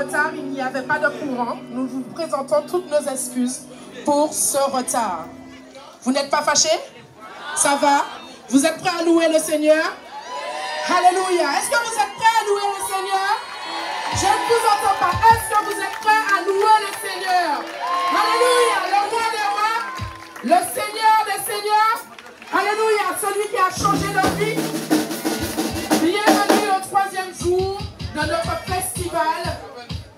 retard, il n'y avait pas de courant. Nous vous présentons toutes nos excuses pour ce retard. Vous n'êtes pas fâchés? Ça va? Vous êtes prêts à louer le Seigneur? Alléluia. Est-ce que vous êtes prêts à louer le Seigneur? Je ne vous entends pas. Est-ce que vous êtes prêts à louer le Seigneur? Alléluia. Le roi des rois, le Seigneur des seigneurs. Alléluia. Celui qui a changé notre vie. Bienvenue au 3e jour de notre festival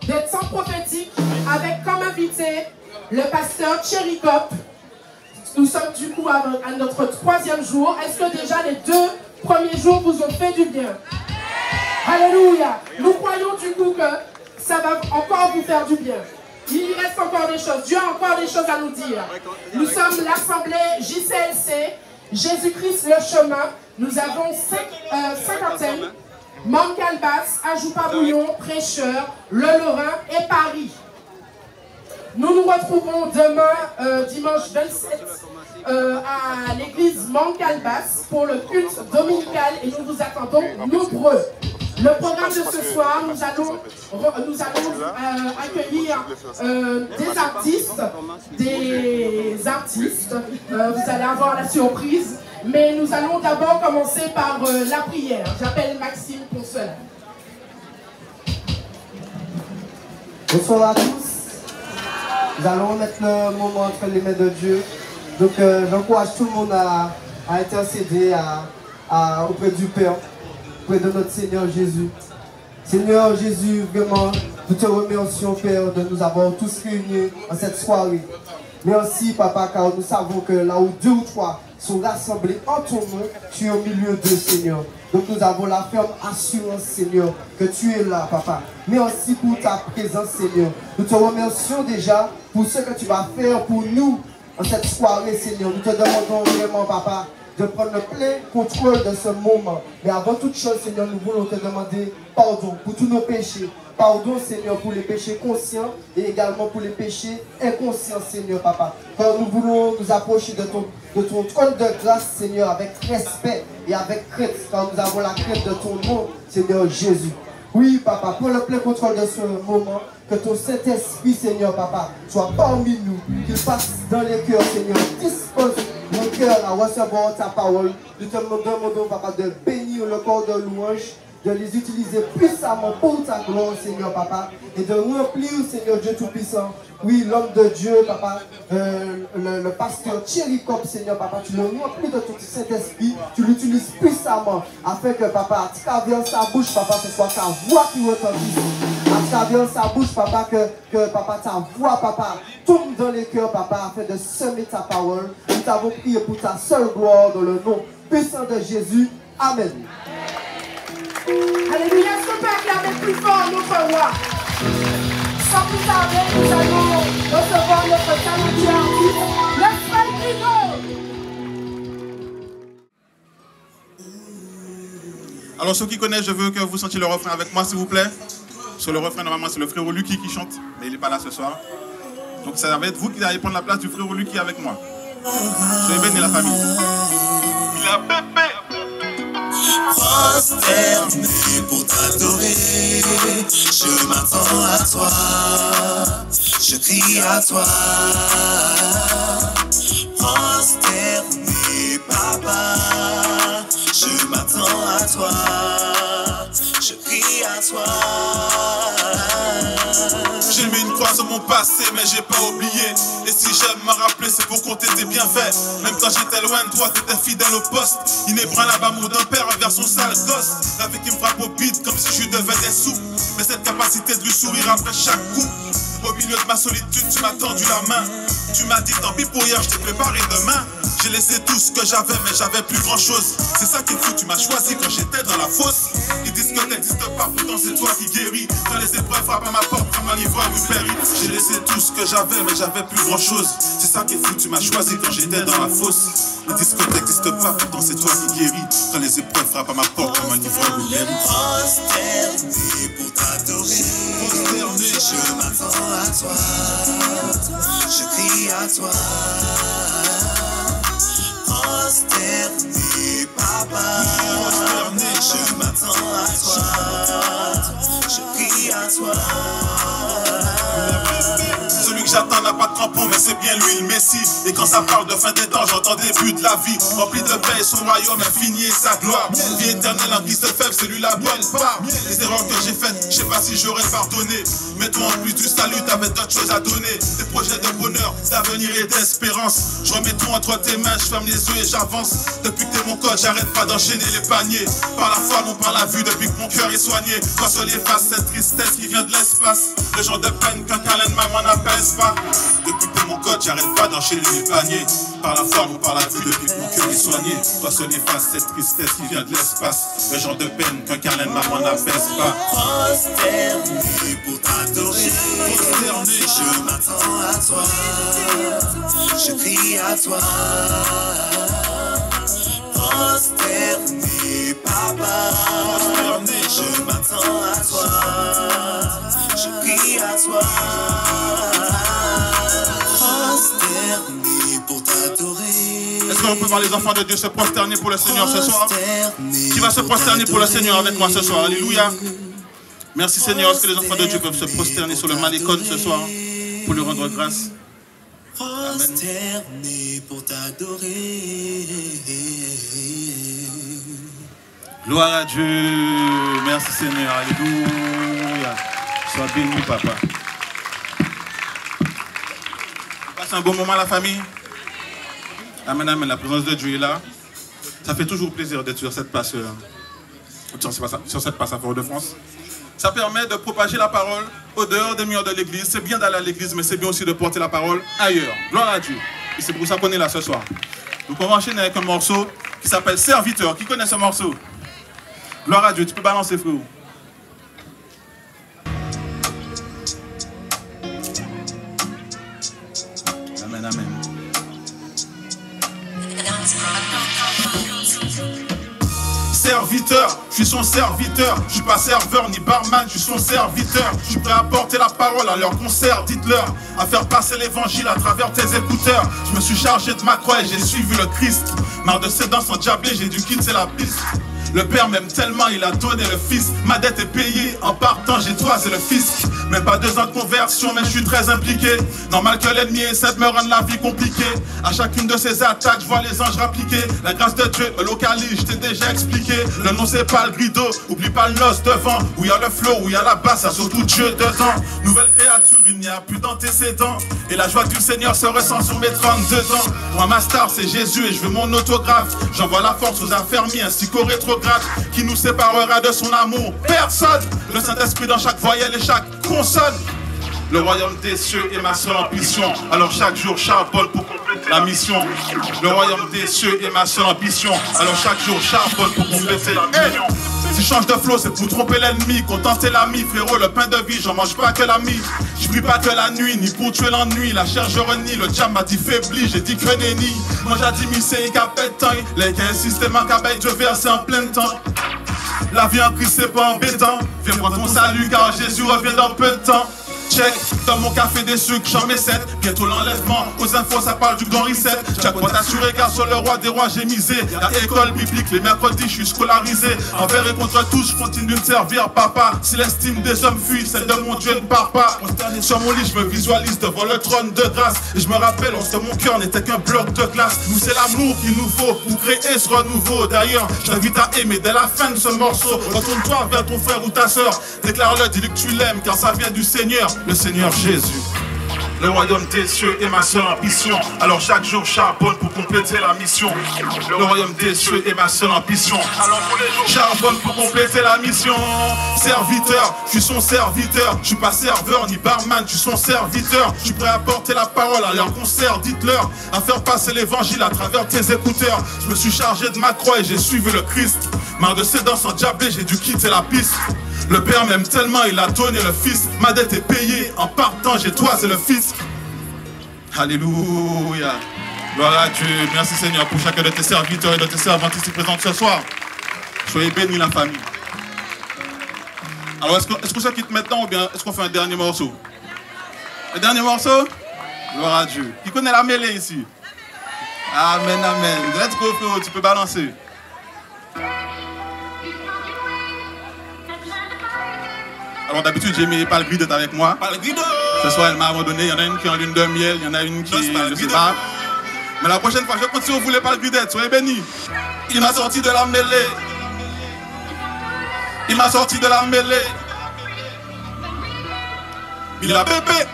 des temps prophétiques avec comme invité le pasteur Thierry Kopp. Nous sommes du coup à notre 3e jour. Est-ce que déjà les 2 premiers jours vous ont fait du bien? Alléluia. Nous croyons du coup que ça va encore vous faire du bien. Il reste encore des choses. Dieu a encore des choses à nous dire. Nous sommes l'assemblée JCLC, Jésus-Christ le chemin. Nous avons cinquantaine, Montcalbas, Ajoupa-Bouillon, Prêcheur, Le Lorrain et Paris. Nous nous retrouvons demain, dimanche 27, à l'église Montcalbas pour le culte dominical et nous vous attendons nombreux. Le programme de ce soir, nous allons accueillir des artistes. Vous allez avoir la surprise, mais nous allons d'abord commencer par la prière. J'appelle Maxime pour cela. Bonsoir à tous. Nous allons mettre le moment entre les mains de Dieu. Donc j'encourage tout le monde à intercéder auprès du Père, auprès de notre Seigneur Jésus. Seigneur Jésus, vraiment, nous te remercions, Père, de nous avoir tous réunis en cette soirée. Merci, Papa, car nous savons que là où 2 ou 3 sont rassemblés en ton nom, tu es au milieu d'eux, Seigneur. Donc nous avons la ferme assurance, Seigneur, que tu es là, Papa. Merci pour ta présence, Seigneur. Nous te remercions déjà pour ce que tu vas faire pour nous en cette soirée, Seigneur. Nous te demandons vraiment, Papa, de prendre le plein contrôle de ce moment. Mais avant toute chose, Seigneur, nous voulons te demander pardon pour tous nos péchés. Pardon, Seigneur, pour les péchés conscients et également pour les péchés inconscients, Seigneur, Papa. Car nous voulons nous approcher de ton trône de grâce, Seigneur, avec respect et avec crainte, car nous avons la crainte de ton nom, Seigneur Jésus. Oui, Papa, pour le plein contrôle de ce moment, que ton Saint-Esprit, Seigneur, Papa, soit parmi nous, qu'il passe dans les cœurs, Seigneur, dispose nos cœurs à recevoir ta parole. Nous te demandons, Papa, de bénir le corps de louange, de les utiliser puissamment pour ta gloire, Seigneur, Papa, et de remplir, Seigneur Dieu Tout-Puissant, oui, l'homme de Dieu, Papa, le pasteur Thierry Kopp, Seigneur, Papa, tu le remplis de tout Saint-Esprit, tu l'utilises puissamment, afin que, Papa, à travers sa bouche, Papa, ce soit ta voix qui retentisse. À travers sa bouche, Papa, que Papa, ta voix, Papa, tourne dans les cœurs, Papa, afin de semer ta parole. Nous t'avons prié pour ta seule gloire, dans le nom puissant de Jésus. Amen. Alléluia, est-ce qu'on peut acclamer plus fort notre roi? Sans plus tarder, nous allons recevoir notre talentueux artiste, le frère Grigo. Alors ceux qui connaissent, je veux que vous sentiez le refrain avec moi, s'il vous plaît. Sur le refrain, normalement, c'est le frère Lucky qui chante, mais il n'est pas là ce soir. Donc ça va être vous qui allez prendre la place du frère Lucky avec moi. Soyez bénis la famille. Il a pépé. Prosterné pour t'adorer, je m'attends à toi, je crie à toi. Prosterné, papa, je m'attends à toi, je crie à toi. J'ai mis une croix sur mon passé, mais j'ai pas oublié. Et si j'aime me rappeler, c'est pour compter tes bienfaits. Même quand j'étais loin de toi, t'étais fidèle au poste. Inébranlable l'amour d'un père envers son sale gosse. La vie qui me frappe au bide comme si je devais des sous. Mais cette capacité de lui sourire après chaque coup. Au milieu de ma solitude, tu m'as tendu la main. Tu m'as dit tant pis pour hier, je t'ai préparé demain. J'ai laissé tout ce que j'avais, mais j'avais plus grand chose. C'est ça qui est fou, tu m'as choisi quand j'étais dans la fosse. Ils disent que t'existes pas, pourtant c'est toi qui guéris. Quand les épreuves frappent à ma porte, comme un livreur lui périt. J'ai laissé tout ce que j'avais, mais j'avais plus grand chose. C'est ça qui est fou, tu m'as choisi quand j'étais dans la fosse. Ils disent que t'existes pas, pourtant c'est toi qui guéris. Quand les épreuves frappent à ma porte, comme un livreur lui périt. Prosterné pour t'adorer, je m'attends à toi, je crie à toi. Prosterné, papa, je m'attends à toi, je crie à toi. crampons, mais c'est bien lui le Messie. Et quand ça parle de fin des temps, j'entends début de la vie. Rempli de paix et son royaume infini et sa gloire. Vie éternelle en Christ faible, c'est lui la bonne part. Les erreurs que j'ai faites, je sais pas si j'aurais pardonné. Mais toi en plus du salut, t'avais d'autres choses à donner. Des projets de bonheur, d'avenir et d'espérance. Je remets tout entre tes mains, je ferme les yeux et j'avance. Depuis que t'es mon coach, j'arrête pas d'enchaîner les paniers. Par la foi, non par la vue, depuis que mon cœur est soigné. Quand seul efface cette tristesse qui vient de l'espace. Le genre de peine qu'un câlin de maman n'apaise pas. Depuis que t'es mon coach, j'arrête pas d'enchaîner les paniers. Par la foi, non par la vue, depuis que mon cœur est soigné. Toi seul efface cette tristesse qui vient de l'espace. Le genre de peine qu'un câlin de maman n'apaise pas. Prosterné pour t'adorer. Je m'attends à toi. Je crie à toi. Prosterné, papa. Prosterné, je m'attends à toi. Je crie à toi. Prosterné pour t'adorer. Est-ce qu'on peut voir les enfants de Dieu se prosterner pour le Seigneur ce soir? Qui va se prosterner pour le Seigneur avec moi ce soir? Alléluia. Merci Seigneur. Est-ce que les enfants de Dieu peuvent se prosterner sur le Malécon ce soir pour lui rendre grâce? Prosterné pour t'adorer. Gloire à Dieu. Merci Seigneur. Alléluia. Sois béni, papa. Passe un bon moment la famille. Amen, amen. La présence de Dieu est là. Ça fait toujours plaisir d'être sur cette place, sur cette place à Fort-de-France. Ça permet de propager la parole au dehors des murs de l'église. C'est bien d'aller à l'église, mais c'est bien aussi de porter la parole ailleurs. Gloire à Dieu. Et c'est pour ça qu'on est là ce soir. Donc on va enchaîner avec un morceau qui s'appelle Serviteur. Qui connaît ce morceau? Gloire à Dieu. Tu peux balancer, frérot. Amen, amen. Serviteur, je suis son serviteur. Je suis pas serveur ni barman, je suis son serviteur. Je suis prêt à porter la parole à leur concert. Dites-leur à faire passer l'évangile à travers tes écouteurs. Je me suis chargé de ma croix et j'ai suivi le Christ. Marre de ses danses endiablées, j'ai dû quitter la piste. Le Père m'aime tellement, il a donné le Fils. Ma dette est payée, en partant j'ai toisé le fisc. Même pas 2 ans de conversion, mais je suis très impliqué. Normal que l'ennemi essaie de me rendre la vie compliquée. À chacune de ses attaques, je vois les anges rappliquer. La grâce de Dieu me localise, je t'ai déjà expliqué. Le nom c'est pas le grido, oublie pas le noce devant. Où y a le flow, où y a la basse, ça surtout Dieu dedans. Nouvelle créature, il n'y a plus d'antécédents. Et la joie du Seigneur se ressent sur mes 32 ans. Moi ma star c'est Jésus et je veux mon autographe. J'envoie la force aux infirmiers ainsi qu'aux rétrogrades. Qui nous séparera de son amour? Personne. Le Saint-Esprit dans chaque voyelle et chaque consonne. Le royaume des cieux est ma seule ambition. Alors chaque jour charbonne pour compléter la mission. Le royaume des cieux est ma seule ambition. Alors chaque jour charbonne pour compléter la mission. Si je change de flow, c'est pour tromper l'ennemi, contenter l'ami, frérot, le pain de vie, j'en mange pas que l'ami. Je prie pas que la nuit, ni pour tuer l'ennui. La chair je renie, le diable m'a dit faibli, j'ai dit que nenni. Moi j'ai dit c'est capétain, les gains système en cabaye, je verse en plein temps. La vie en Christ c'est pas embêtant. Viens prendre ton salut car Jésus revient dans peu de temps. Check, dans mon café des sucres, j'en mets 7. Bientôt l'enlèvement, aux infos ça parle du grand reset. Check, pour t'assurer car sur le roi des rois j'ai misé. La école biblique, les mercredis je suis scolarisé. Envers et contre tous, je continue de servir papa. Si l'estime des hommes fuit, celle de mon Dieu ne part pas. Sur mon lit, je me visualise devant le trône de grâce. Et je me rappelle, on mon cœur n'était qu'un bloc de glace. Nous c'est l'amour qu'il nous faut pour créer ce renouveau. D'ailleurs, je t'invite à aimer dès la fin de ce morceau. Retourne-toi vers ton frère ou ta soeur. Déclare-le, dis-lui que tu l'aimes car ça vient du Seigneur. Le Seigneur Jésus. Le royaume des cieux est ma seule ambition. Alors chaque jour charbonne pour compléter la mission. Le royaume des cieux est ma seule ambition. Alors tous les jours charbonne pour compléter la mission. Serviteur, je suis son serviteur. Je suis pas serveur ni barman, je suis son serviteur. Je suis prêt à porter la parole à leur concert. Dites-leur à faire passer l'évangile à travers tes écouteurs. Je me suis chargé de ma croix et j'ai suivi le Christ. Marre de ses danses endiablées, j'ai dû quitter la piste. Le Père m'aime tellement, il a donné le Fils. Ma dette est payée, en partant j'ai toisé le Fils. Alléluia. Gloire à Dieu. Merci Seigneur pour chacun de tes serviteurs et de tes servantes ici présentes ce soir. Soyez bénis la famille. Alors est-ce que ça quitte maintenant ou bien est-ce qu'on fait un dernier morceau? Un dernier morceau? Gloire à Dieu. Qui connaît la mêlée ici? Amen, amen. Let's go frérot, tu peux balancer. Alors d'habitude, j'ai mis Palgrid d'être avec moi. Ce soir, elle m'a abandonné. Il y en a une qui est en lune de miel, il y en a une qui est, je sais pas. Mais la prochaine fois, je compte si vous voulez Palgrid, soyez bénis. Il m'a sorti de la mêlée. Il m'a sorti de la mêlée. Il a pépé.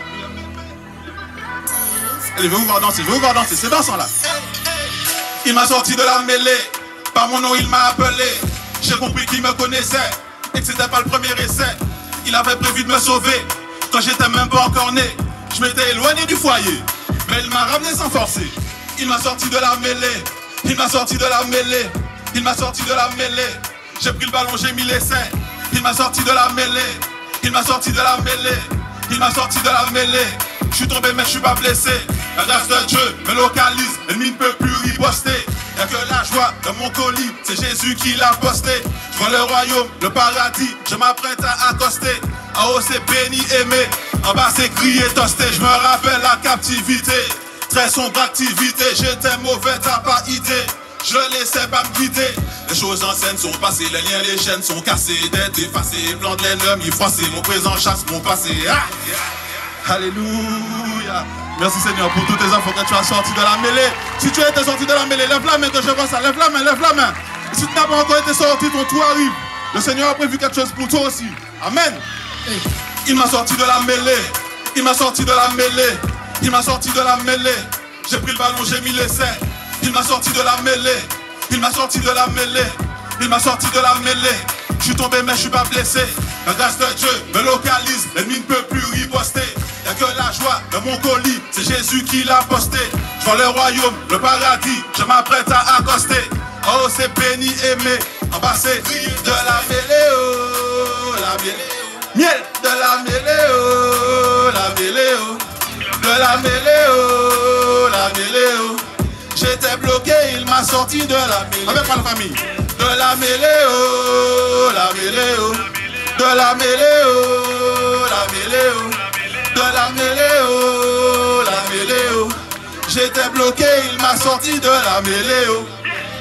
Allez, je vais vous voir danser, c'est dansant là. Il m'a sorti de la mêlée. Par mon nom, il m'a appelé. J'ai compris qu'il me connaissait et que c'était pas le premier essai. Il avait prévu de me sauver quand j'étais même pas encore né. Je m'étais éloigné du foyer, mais il m'a ramené sans forcer. Il m'a sorti de la mêlée. Il m'a sorti de la mêlée. Il m'a sorti de la mêlée. J'ai pris le ballon, j'ai mis l'essai. Il m'a sorti de la mêlée. Il m'a sorti de la mêlée. Il m'a sorti de la mêlée. Je suis tombé mais je suis pas blessé. La grâce de Dieu me localise. L'ennemi ne peut plus riposter. Y'a que la joie de mon colis. C'est Jésus qui l'a posté. Je vois le royaume, le paradis. Je m'apprête à accoster. En haut c'est béni, aimé. En bas c'est crié, tosté. Je me rappelle la captivité. Très sombre activité. J'étais mauvais, t'as pas idée. Je laissais pas me quitter. Les choses en scène sont passées, les liens, les chaînes sont cassées, d'être effacées, plan de l'ennemi froissé, mon présent chasse mon passé. Ah! Alléluia. Merci Seigneur pour tous tes enfants que tu as sortis de la mêlée. Si tu as été sorti de la mêlée, lève la main que je vois ça, lève la main, lève la main. Et si tu n'as pas encore été sorti, ton tour arrive. Le Seigneur a prévu quelque chose pour toi aussi. Amen. Il m'a sorti de la mêlée. Il m'a sorti de la mêlée. Il m'a sorti de la mêlée. J'ai pris le ballon, j'ai mis l'essai. Il m'a sorti de la mêlée. Il m'a sorti de la mêlée. Il m'a sorti de la mêlée. Je suis tombé mais je suis pas blessé. La grâce de Dieu me localise. L'ennemi ne peut plus riposter. Y'a que la joie de mon colis. C'est Jésus qui l'a posté. Je vois le royaume, le paradis. Je m'apprête à accoster. Oh c'est béni, aimé. En bas c'est de la mêlée. Oh la mêlée. Miel de la mêlée. Oh la mêlée. Oh. De la mêlée. Oh la mêlée. Oh. J'étais bloqué, il m'a sorti de la mêlée. Avec ma famille. De la mêlée, oh, la mêlée, oh. De la mêlée, oh, la mêlée, oh. De la mêlée, oh, la mêlée, oh. J'étais bloqué, il m'a sorti de la mêlée, oh.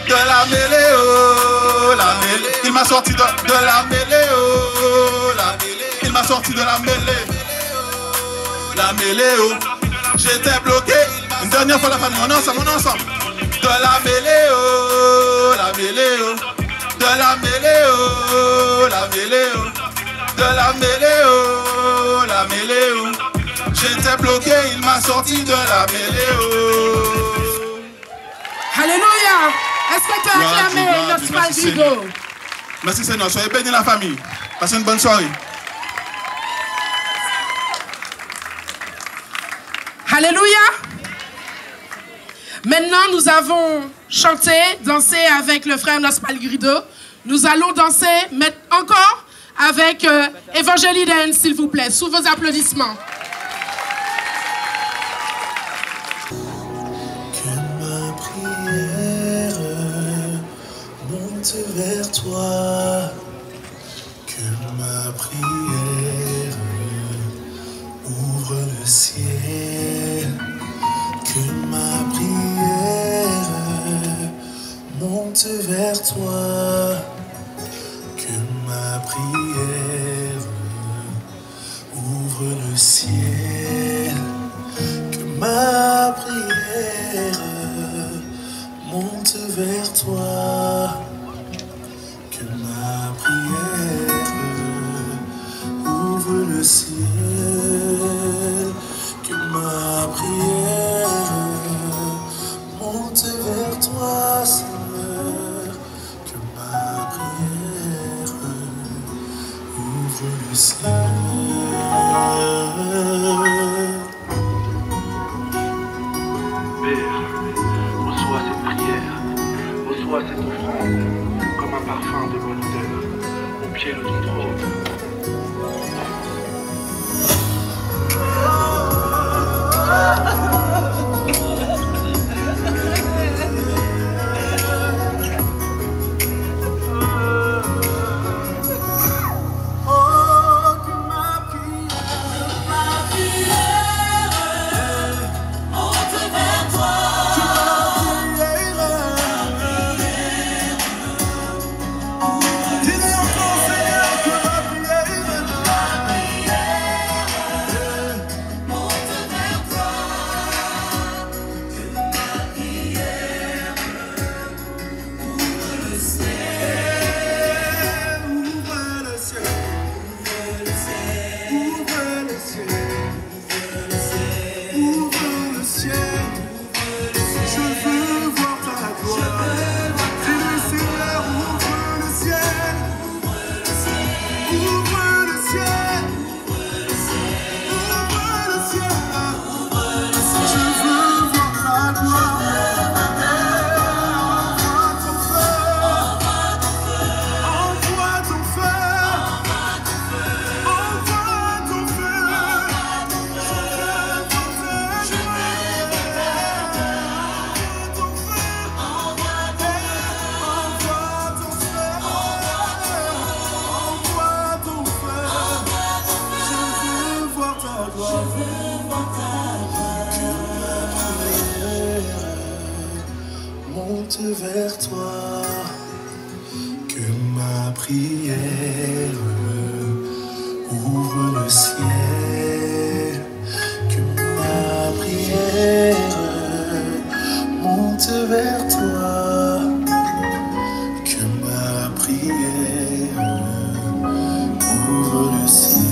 De la mêlée, oh, la mêlée. Il m'a sorti de la mêlée, oh, la mêlée. Il m'a sorti de la mêlée, la mêlée, oh. J'étais bloqué. Une dernière fois la famille, on est ensemble, De la mêlée, oh, la mêlée, oh. De la mêlée, oh, la mêlée, oh. De la mêlée, oh, la mêlée, oh. J'étais bloqué, il m'a sorti de la mêlée, oh. Alléluia. Est-ce que tu as acclamé notre Palgrido? Merci Seigneur, soyez bénis la famille. Passez une bonne soirée. Alléluia. Maintenant, nous avons chanté, dansé avec le frère Los Palgrido. Nous allons danser encore avec Evangeliden, s'il vous plaît, sous vos applaudissements. Que ma prière monte vers toi. Que ma prière ouvre le ciel. Que ma prière monte vers toi. Que ma prière ouvre le ciel. Que ma prière monte vers toi. Que ma prière ouvre le ciel. Que ma prière monte vers toi, Seigneur. Que ma prière ouvre le ciel. Père, reçois cette prière, reçois cette offrande comme un parfum de bonne odeur au pied de ton trône. Dis-le encore, Seigneur, que vers toi, que ma prière ouvre le ciel, que ma prière monte vers toi, que ma prière ouvre le ciel.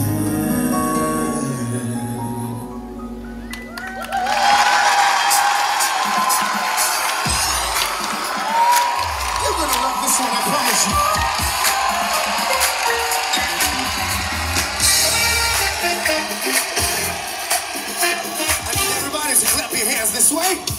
This way.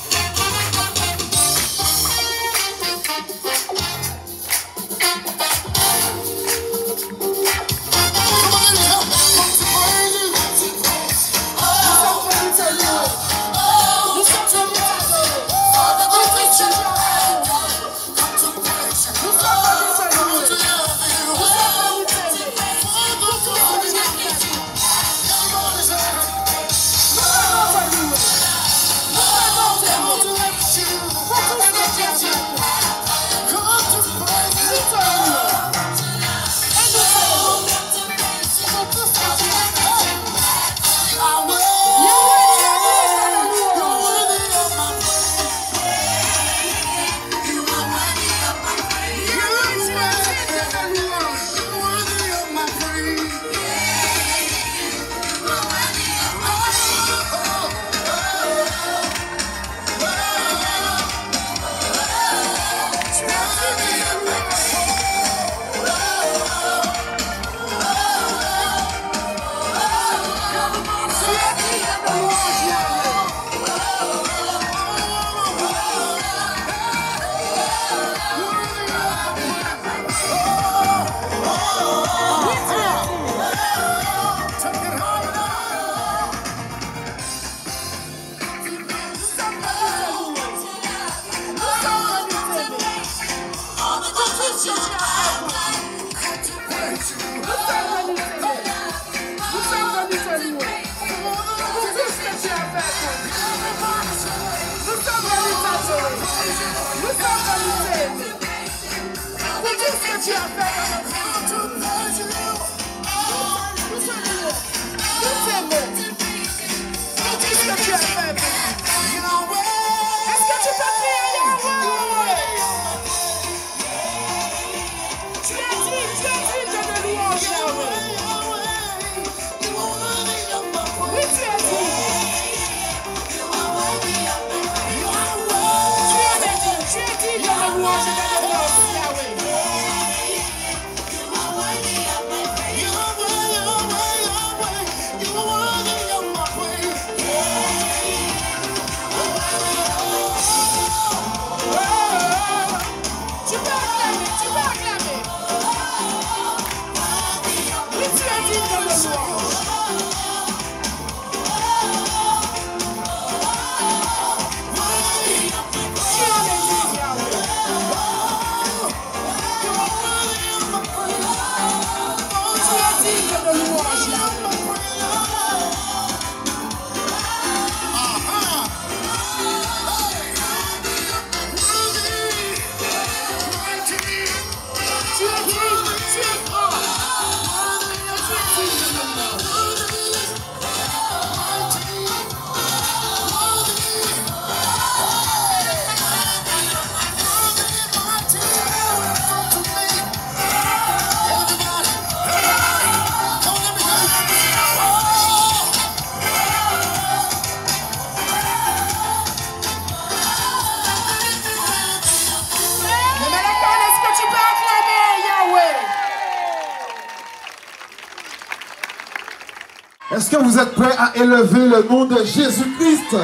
Est-ce que vous êtes prêts à élever le nom de Jésus-Christ?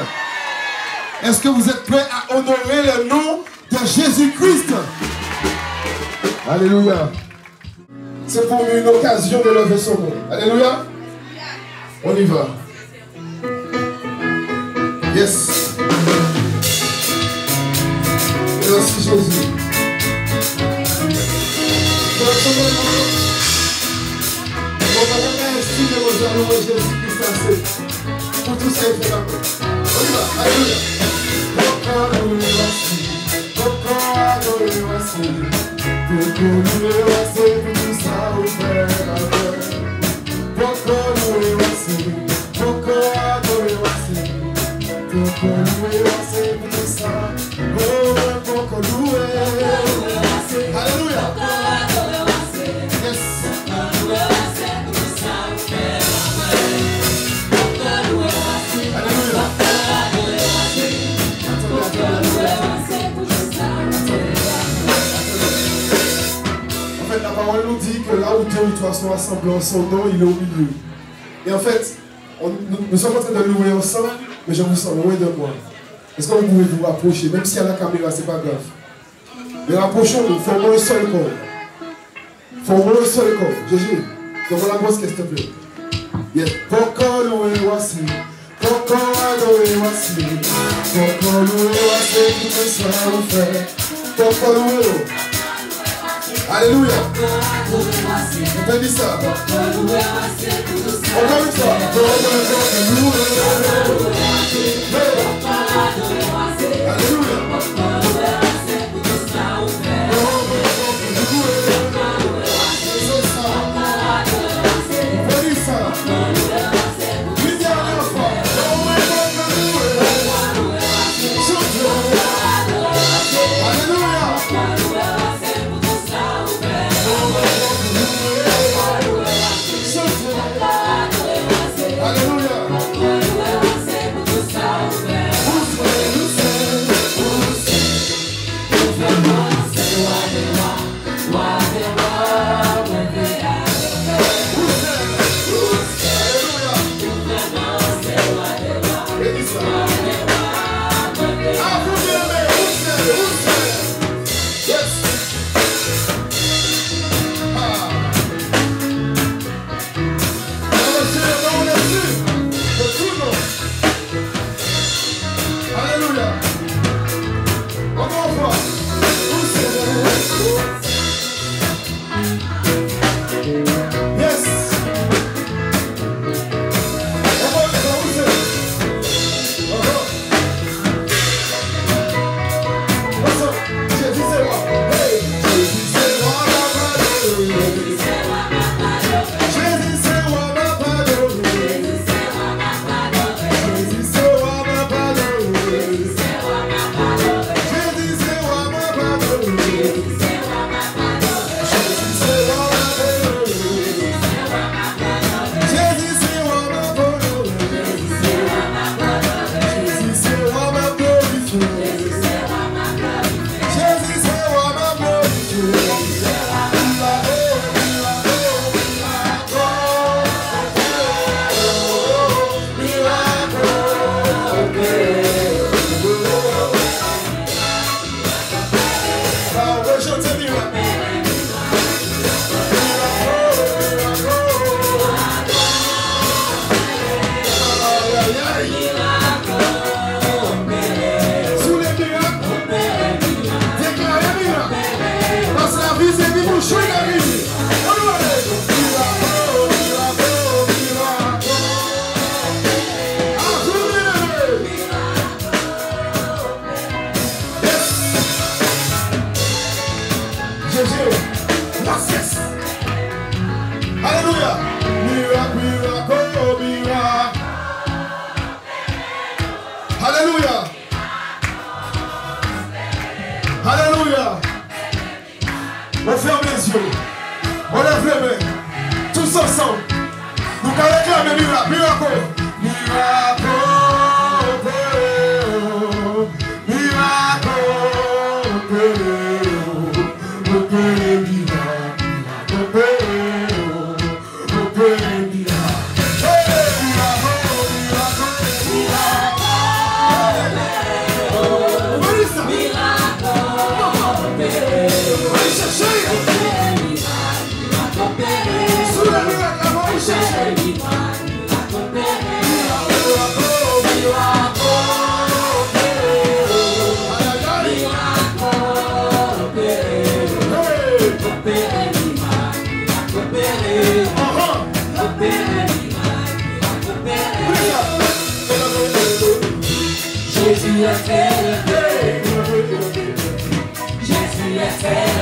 Est-ce que vous êtes prêts à honorer le nom de Jésus-Christ? Alléluia. C'est pour nous une occasion d'élever son nom. Alléluia. On y va. Yes. Merci Jésus. Jésus-Christ assez pour tout ce qu'il fait là. On y va, alléluia. La parole nous dit que là où deux ou trois sont assemblés en son nom, il est au milieu. Et en fait, nous sommes en train de louer ensemble, mais je vous sens loin de moi. Est-ce que vous pouvez vous rapprocher? Même s'il y a la caméra, c'est pas grave. Mais rapprochons-nous, formons un seul corps. Formons un seul corps. Jésus, donne-moi la brosse, s'il te plaît. Yes. Pourquoi louer voici? Pourquoi adorer voici? Pourquoi louer voici? Tout ça vous fait. Pourquoi louer? Alléluia. On peut dire ça. Encore une fois. Alléluia. Alléluia. Alléluia. On ferme les yeux. On lève les mains. Tous ensemble. Nous allons réclamer miracle. Miracle. Miracle. Jésus est élevé. Jésus est élevé.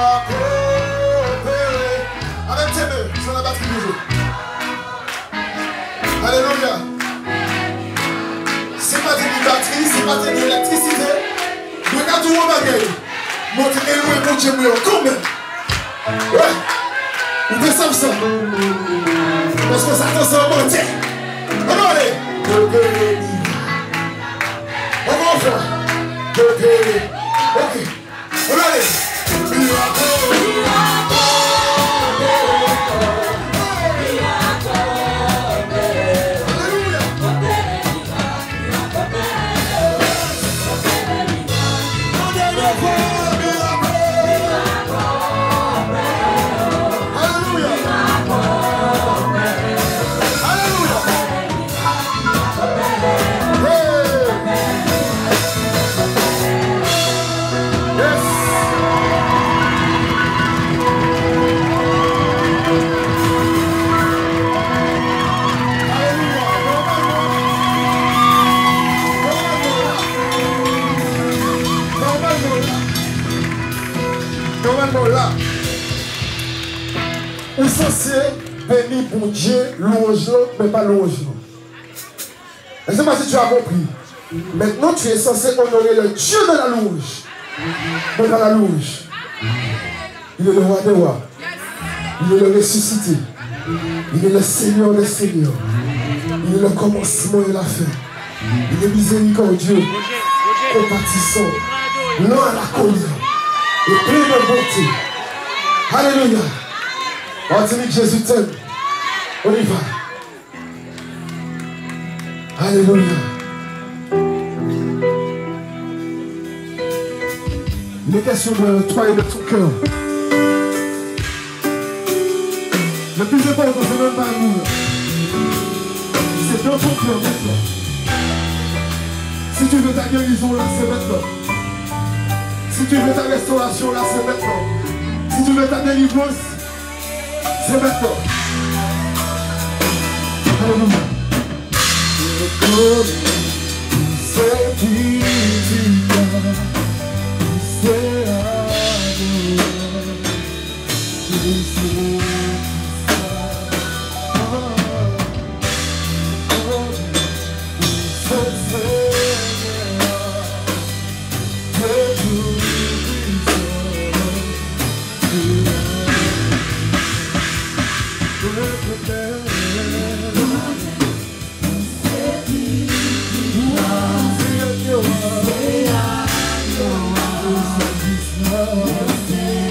coopéré. Avec tes mains, sur la batterie du jeu. Alléluia. C'est pas une batterie, c'est pas une électricité. Regarde où on va gagner. Montez-le loin, montez-le quand même. Ouais. Vous descendez ça. Parce que ça t'en monter. On va aller. On va en faire. Ok. On va aller. Là, on est censé bénir pour Dieu, louange, mais pas louange. Je ne sais pas si tu as compris. Maintenant, tu es censé honorer le Dieu de la louange, mais pas la louange. Il est le roi des rois. Il est le ressuscité. Il est le Seigneur des seigneurs. Il est le commencement et la fin. Il est miséricordieux, compatissant, lent à la colère et plein de bonté. Alléluia. On dit que Jésus t'aime. On y va. Alléluia. Il est question de toi et de ton cœur. Le plus important, c'est même pas nous. C'est dans ton cœur maintenant. Si tu veux ta guérison, là, c'est maintenant. Si tu veux ta restauration, là, c'est maintenant. Si tu veux ta délivrance, c'est maintenant. Alléluia. C'est divin, c'est Yeah.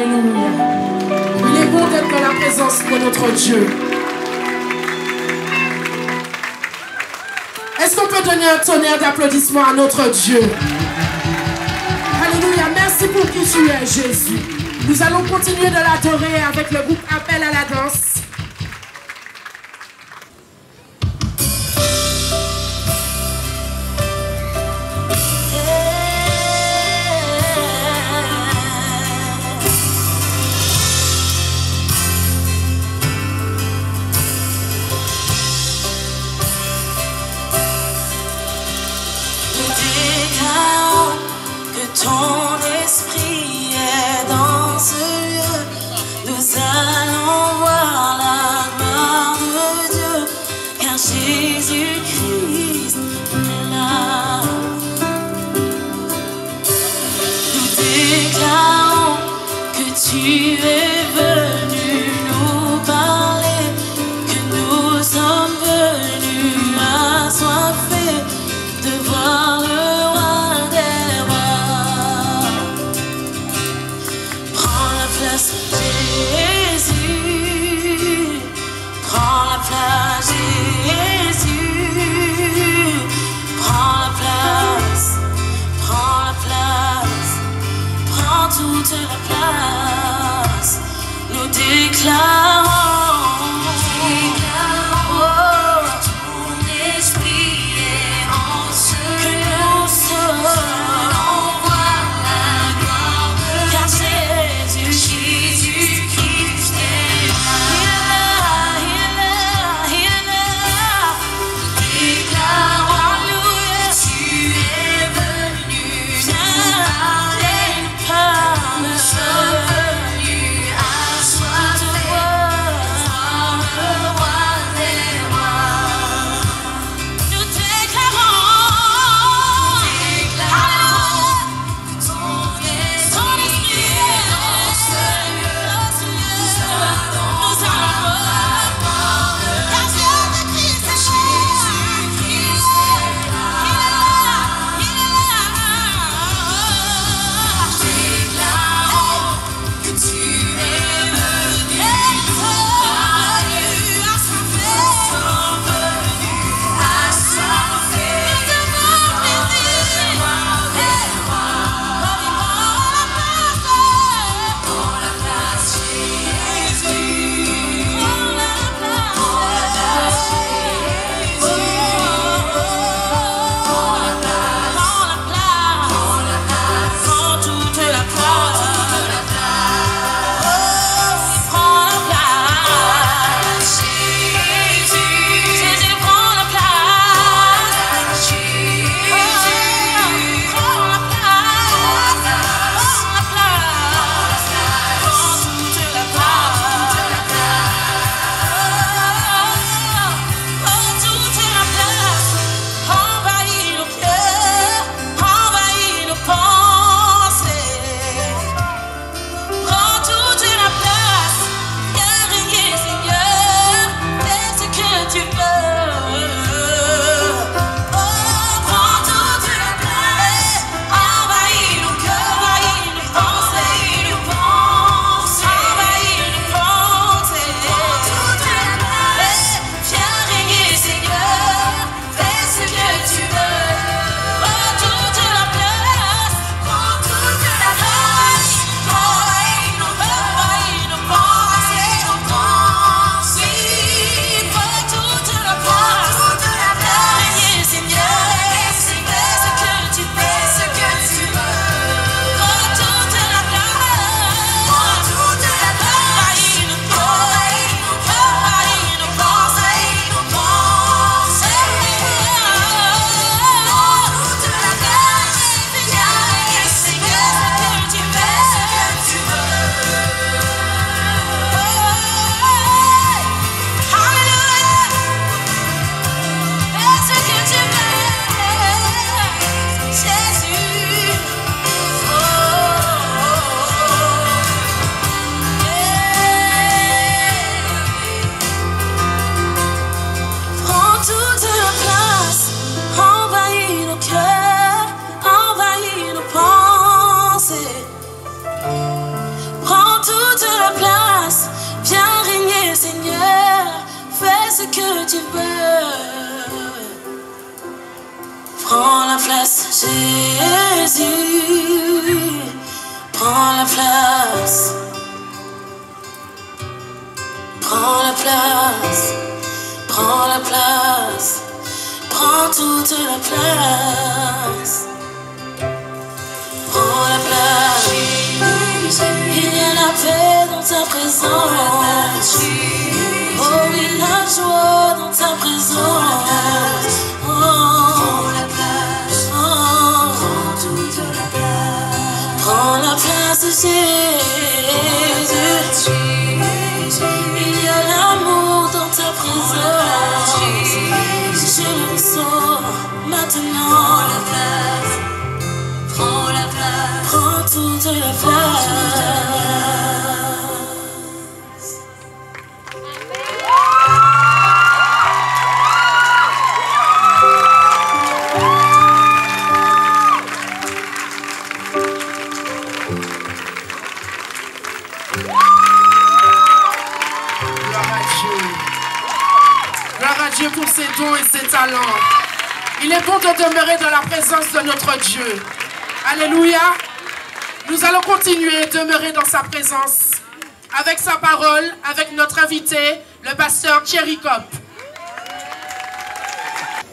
Alléluia. Il est bon d'être dans la présence de notre Dieu. Est-ce qu'on peut donner un tonnerre d'applaudissements à notre Dieu? Alléluia. Merci pour qui tu es, Jésus. Nous allons continuer de l'adorer avec le groupe Appel à la danse. Ton esprit est dans ce lieu, nous allons voir la gloire de Dieu, car Jésus-Christ est là. Nous déclarons que tu es venu nous parler, que nous sommes venus assoiffés de voir le Jésus, prends la place, Jésus, prends la place, prends toute la place. Nous déclarons, ton esprit est en ce que nous sommes. Car Jésus-Christ ce que tu veux. Prends la place, Jésus. Prends la place. Prends la place. Prends la place. Prends toute la place. Prends la place. Il y a la paix dans ta présence. Oh oui, la joie dans ta présence. Prends la place. Prends toute la place. Prends la place de Jésus. Il y a l'amour dans ta présence. Je le sens maintenant. Prends la place. Prends la place. Prends toute la place. Pour ses dons et ses talents. Il est bon de demeurer dans la présence de notre Dieu. Alléluia. Nous allons continuer de demeurer dans sa présence avec sa parole, avec notre invité, le pasteur Thierry Kopp.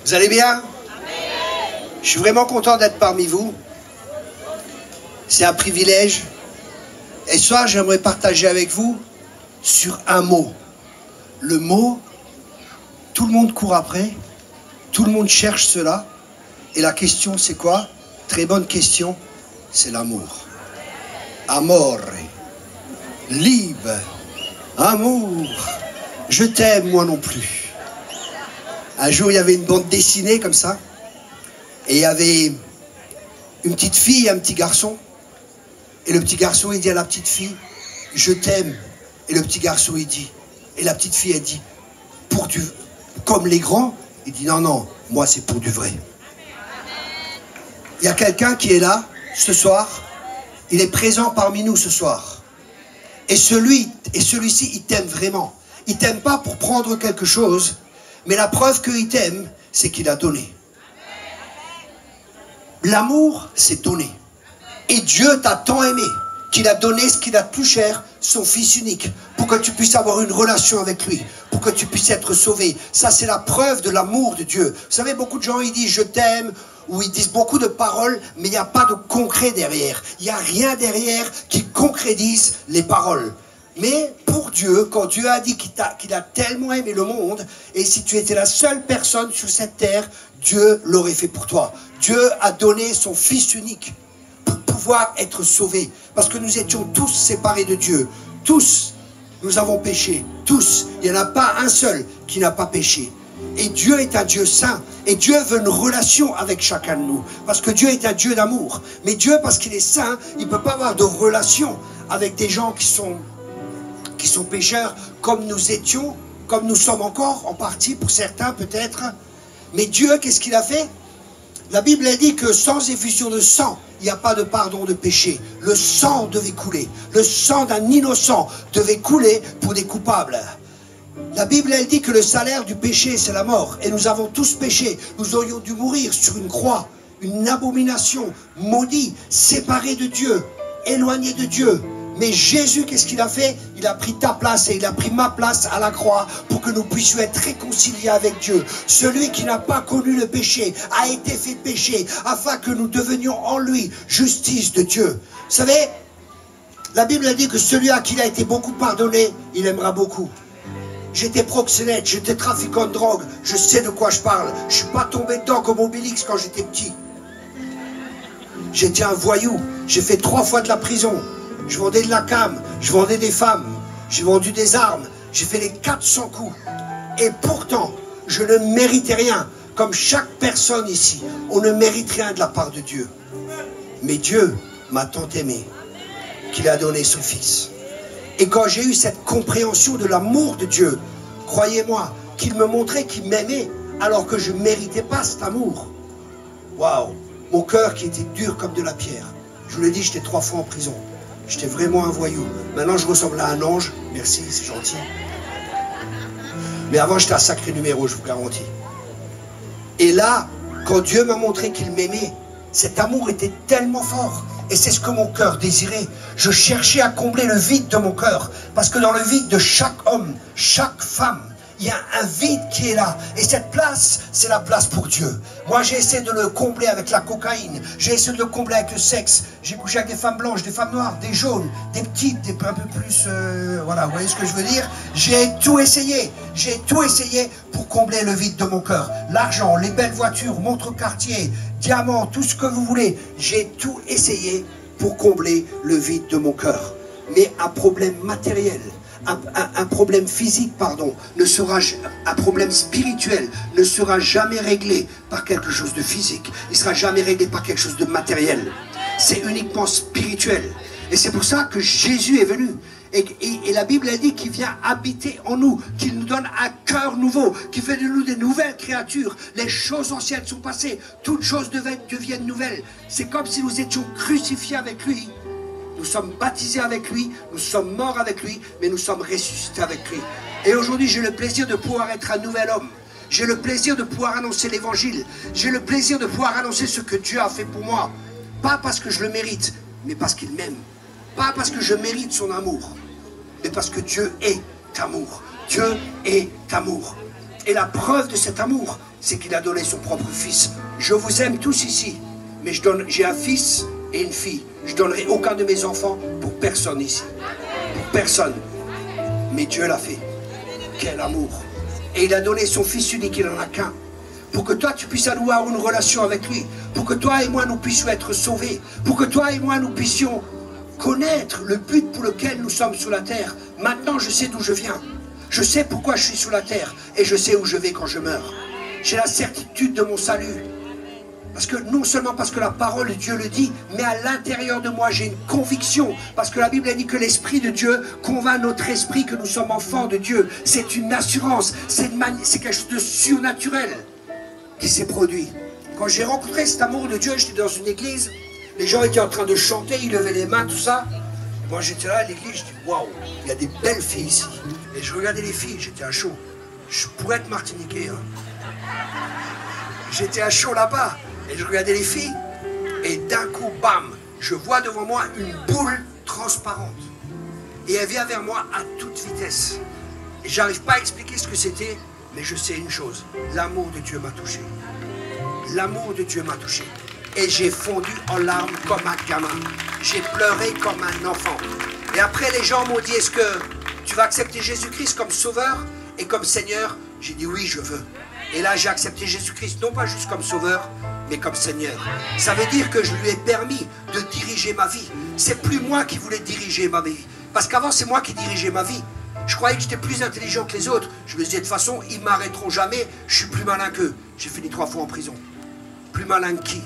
Vous allez bien? Je suis vraiment content d'être parmi vous. C'est un privilège. Et ce soir, j'aimerais partager avec vous sur un mot. Le mot, tout le monde court après, tout le monde cherche cela. Et la question, c'est quoi? Très bonne question, c'est l'amour. Amore, libre, amour, je t'aime moi non plus. Un jour, il y avait une bande dessinée comme ça, et il y avait une petite fille et un petit garçon. Et le petit garçon, il dit à la petite fille, je t'aime. Et le petit garçon, il dit, et la petite fille, elle dit, pour du... Comme les grands, il dit non, non, moi c'est pour du vrai. Il y a quelqu'un qui est là ce soir, il est présent parmi nous ce soir. Et celui-ci, il t'aime vraiment. Il t'aime pas pour prendre quelque chose, mais la preuve qu'il t'aime, c'est qu'il a donné. L'amour, c'est donner. Et Dieu t'a tant aimé qu'il a donné ce qu'il a de plus cher, son Fils unique, pour que tu puisses avoir une relation avec lui, pour que tu puisses être sauvé. Ça, c'est la preuve de l'amour de Dieu. Vous savez, beaucoup de gens, ils disent « je t'aime » ou ils disent beaucoup de paroles, mais il n'y a pas de concret derrière. Il n'y a rien derrière qui concrétise les paroles. Mais pour Dieu, quand Dieu a dit qu'il a tellement aimé le monde, et si tu étais la seule personne sur cette terre, Dieu l'aurait fait pour toi. Dieu a donné son Fils unique pour pouvoir être sauvés. Parce que nous étions tous séparés de Dieu. Tous, nous avons péché. Tous. Il n'y en a pas un seul qui n'a pas péché. Et Dieu est un Dieu saint. Et Dieu veut une relation avec chacun de nous. Parce que Dieu est un Dieu d'amour. Mais Dieu, parce qu'il est saint, il ne peut pas avoir de relation avec des gens qui sont pécheurs, comme nous étions, comme nous sommes encore, en partie, pour certains peut-être. Mais Dieu, qu'est-ce qu'il a fait? La Bible a dit que sans effusion de sang, il n'y a pas de pardon de péché. Le sang devait couler. Le sang d'un innocent devait couler pour des coupables. La Bible, elle dit que le salaire du péché, c'est la mort. Et nous avons tous péché. Nous aurions dû mourir sur une croix, une abomination, maudit, séparé de Dieu, éloigné de Dieu. Mais Jésus, qu'est-ce qu'il a fait? Il a pris ta place et il a pris ma place à la croix pour que nous puissions être réconciliés avec Dieu. Celui qui n'a pas connu le péché a été fait péché afin que nous devenions en lui justice de Dieu. Vous savez, la Bible a dit que celui à qui il a été beaucoup pardonné, il aimera beaucoup. J'étais proxénète, j'étais trafiquant de drogue, je sais de quoi je parle. Je ne suis pas tombé dedans comme Obélix quand j'étais petit. J'étais un voyou, j'ai fait 3 fois de la prison. Je vendais de la cam, je vendais des femmes, j'ai vendu des armes, j'ai fait les 400 coups. Et pourtant, je ne méritais rien, comme chaque personne ici. On ne mérite rien de la part de Dieu. Mais Dieu m'a tant aimé qu'il a donné son Fils. Et quand j'ai eu cette compréhension de l'amour de Dieu, croyez-moi, qu'il me montrait qu'il m'aimait alors que je ne méritais pas cet amour. Waouh, mon cœur qui était dur comme de la pierre. Je vous l'ai dit, j'étais 3 fois en prison. J'étais vraiment un voyou. Maintenant, je ressemble à un ange. Merci, c'est gentil. Mais avant, j'étais un sacré numéro, je vous garantis. Et là, quand Dieu m'a montré qu'il m'aimait, cet amour était tellement fort. Et c'est ce que mon cœur désirait. Je cherchais à combler le vide de mon cœur. Parce que dans le vide de chaque homme, chaque femme, il y a un vide qui est là. Et cette place, c'est la place pour Dieu. Moi, j'ai essayé de le combler avec la cocaïne. J'ai essayé de le combler avec le sexe. J'ai couché avec des femmes blanches, des femmes noires, des jaunes, des petites, des un peu plus... voilà, vous voyez ce que je veux dire? J'ai tout essayé. J'ai tout essayé pour combler le vide de mon cœur. L'argent, les belles voitures, montres Cartier, diamants, tout ce que vous voulez. J'ai tout essayé pour combler le vide de mon cœur. Mais un problème matériel, un problème physique, pardon, un problème spirituel ne sera jamais réglé par quelque chose de physique. Il ne sera jamais réglé par quelque chose de matériel. C'est uniquement spirituel. Et c'est pour ça que Jésus est venu. Et la Bible a dit qu'il vient habiter en nous, qu'il nous donne un cœur nouveau, qu'il fait de nous des nouvelles créatures. Les choses anciennes sont passées, toutes choses deviennent nouvelles. C'est comme si nous étions crucifiés avec lui. Nous sommes baptisés avec lui, nous sommes morts avec lui, mais nous sommes ressuscités avec lui. Et aujourd'hui, j'ai le plaisir de pouvoir être un nouvel homme. J'ai le plaisir de pouvoir annoncer l'évangile. J'ai le plaisir de pouvoir annoncer ce que Dieu a fait pour moi. Pas parce que je le mérite, mais parce qu'il m'aime. Pas parce que je mérite son amour, mais parce que Dieu est amour. Dieu est amour. Et la preuve de cet amour, c'est qu'il a donné son propre fils. Je vous aime tous ici, mais j'ai un fils et une fille. Je ne donnerai aucun de mes enfants pour personne ici. Pour personne. Mais Dieu l'a fait. Quel amour. Et il a donné son fils unique, il n'en a qu'un. Pour que toi, tu puisses avoir une relation avec lui. Pour que toi et moi, nous puissions être sauvés. Pour que toi et moi, nous puissions connaître le but pour lequel nous sommes sur la terre. Maintenant, je sais d'où je viens. Je sais pourquoi je suis sur la terre. Et je sais où je vais quand je meurs. J'ai la certitude de mon salut. Parce que non seulement parce que la parole de Dieu le dit, mais à l'intérieur de moi, j'ai une conviction. Parce que la Bible a dit que l'Esprit de Dieu convainc notre esprit que nous sommes enfants de Dieu. C'est une assurance, c'est quelque chose de surnaturel qui s'est produit. Quand j'ai rencontré cet amour de Dieu, j'étais dans une église, les gens étaient en train de chanter, ils levaient les mains, tout ça. Moi j'étais là à l'église, je dis waouh, il y a des belles filles ici. Et je regardais les filles, j'étais à chaud. Je pourrais être martiniquais. Hein. J'étais à chaud là-bas. Et je regardais les filles, et d'un coup, bam, je vois devant moi une boule transparente. Et elle vient vers moi à toute vitesse. Et j'arrive pas à expliquer ce que c'était, mais je sais une chose, l'amour de Dieu m'a touché. L'amour de Dieu m'a touché. Et j'ai fondu en larmes comme un gamin. J'ai pleuré comme un enfant. Et après, les gens m'ont dit, est-ce que tu vas accepter Jésus-Christ comme sauveur et comme Seigneur? J'ai dit oui, je veux. Et là, j'ai accepté Jésus-Christ, non pas juste comme sauveur, mais comme Seigneur. Ça veut dire que je lui ai permis de diriger ma vie. C'est plus moi qui voulais diriger ma vie. Parce qu'avant, c'est moi qui dirigeais ma vie. Je croyais que j'étais plus intelligent que les autres. Je me disais, de toute façon, ils m'arrêteront jamais. Je suis plus malin qu'eux. J'ai fini 3 fois en prison. Plus malin que qui?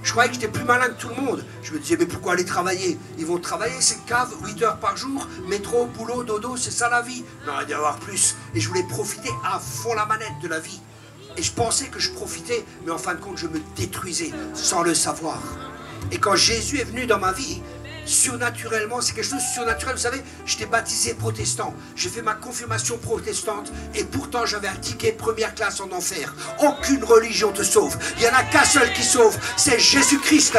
Je croyais que j'étais plus malin que tout le monde. Je me disais, mais pourquoi aller travailler? Ils vont travailler, c'est cave, 8 heures par jour, métro, boulot, dodo, c'est ça la vie. Non, il doit y avoir plus. Et je voulais profiter à fond la manette de la vie. Et je pensais que je profitais, mais en fin de compte, je me détruisais sans le savoir. Et quand Jésus est venu dans ma vie, surnaturellement, c'est quelque chose de surnaturel. Vous savez, j'étais baptisé protestant. J'ai fait ma confirmation protestante et pourtant j'avais un ticket première classe en enfer. Aucune religion te sauve. Il n'y en a qu'un seul qui sauve, c'est Jésus-Christ.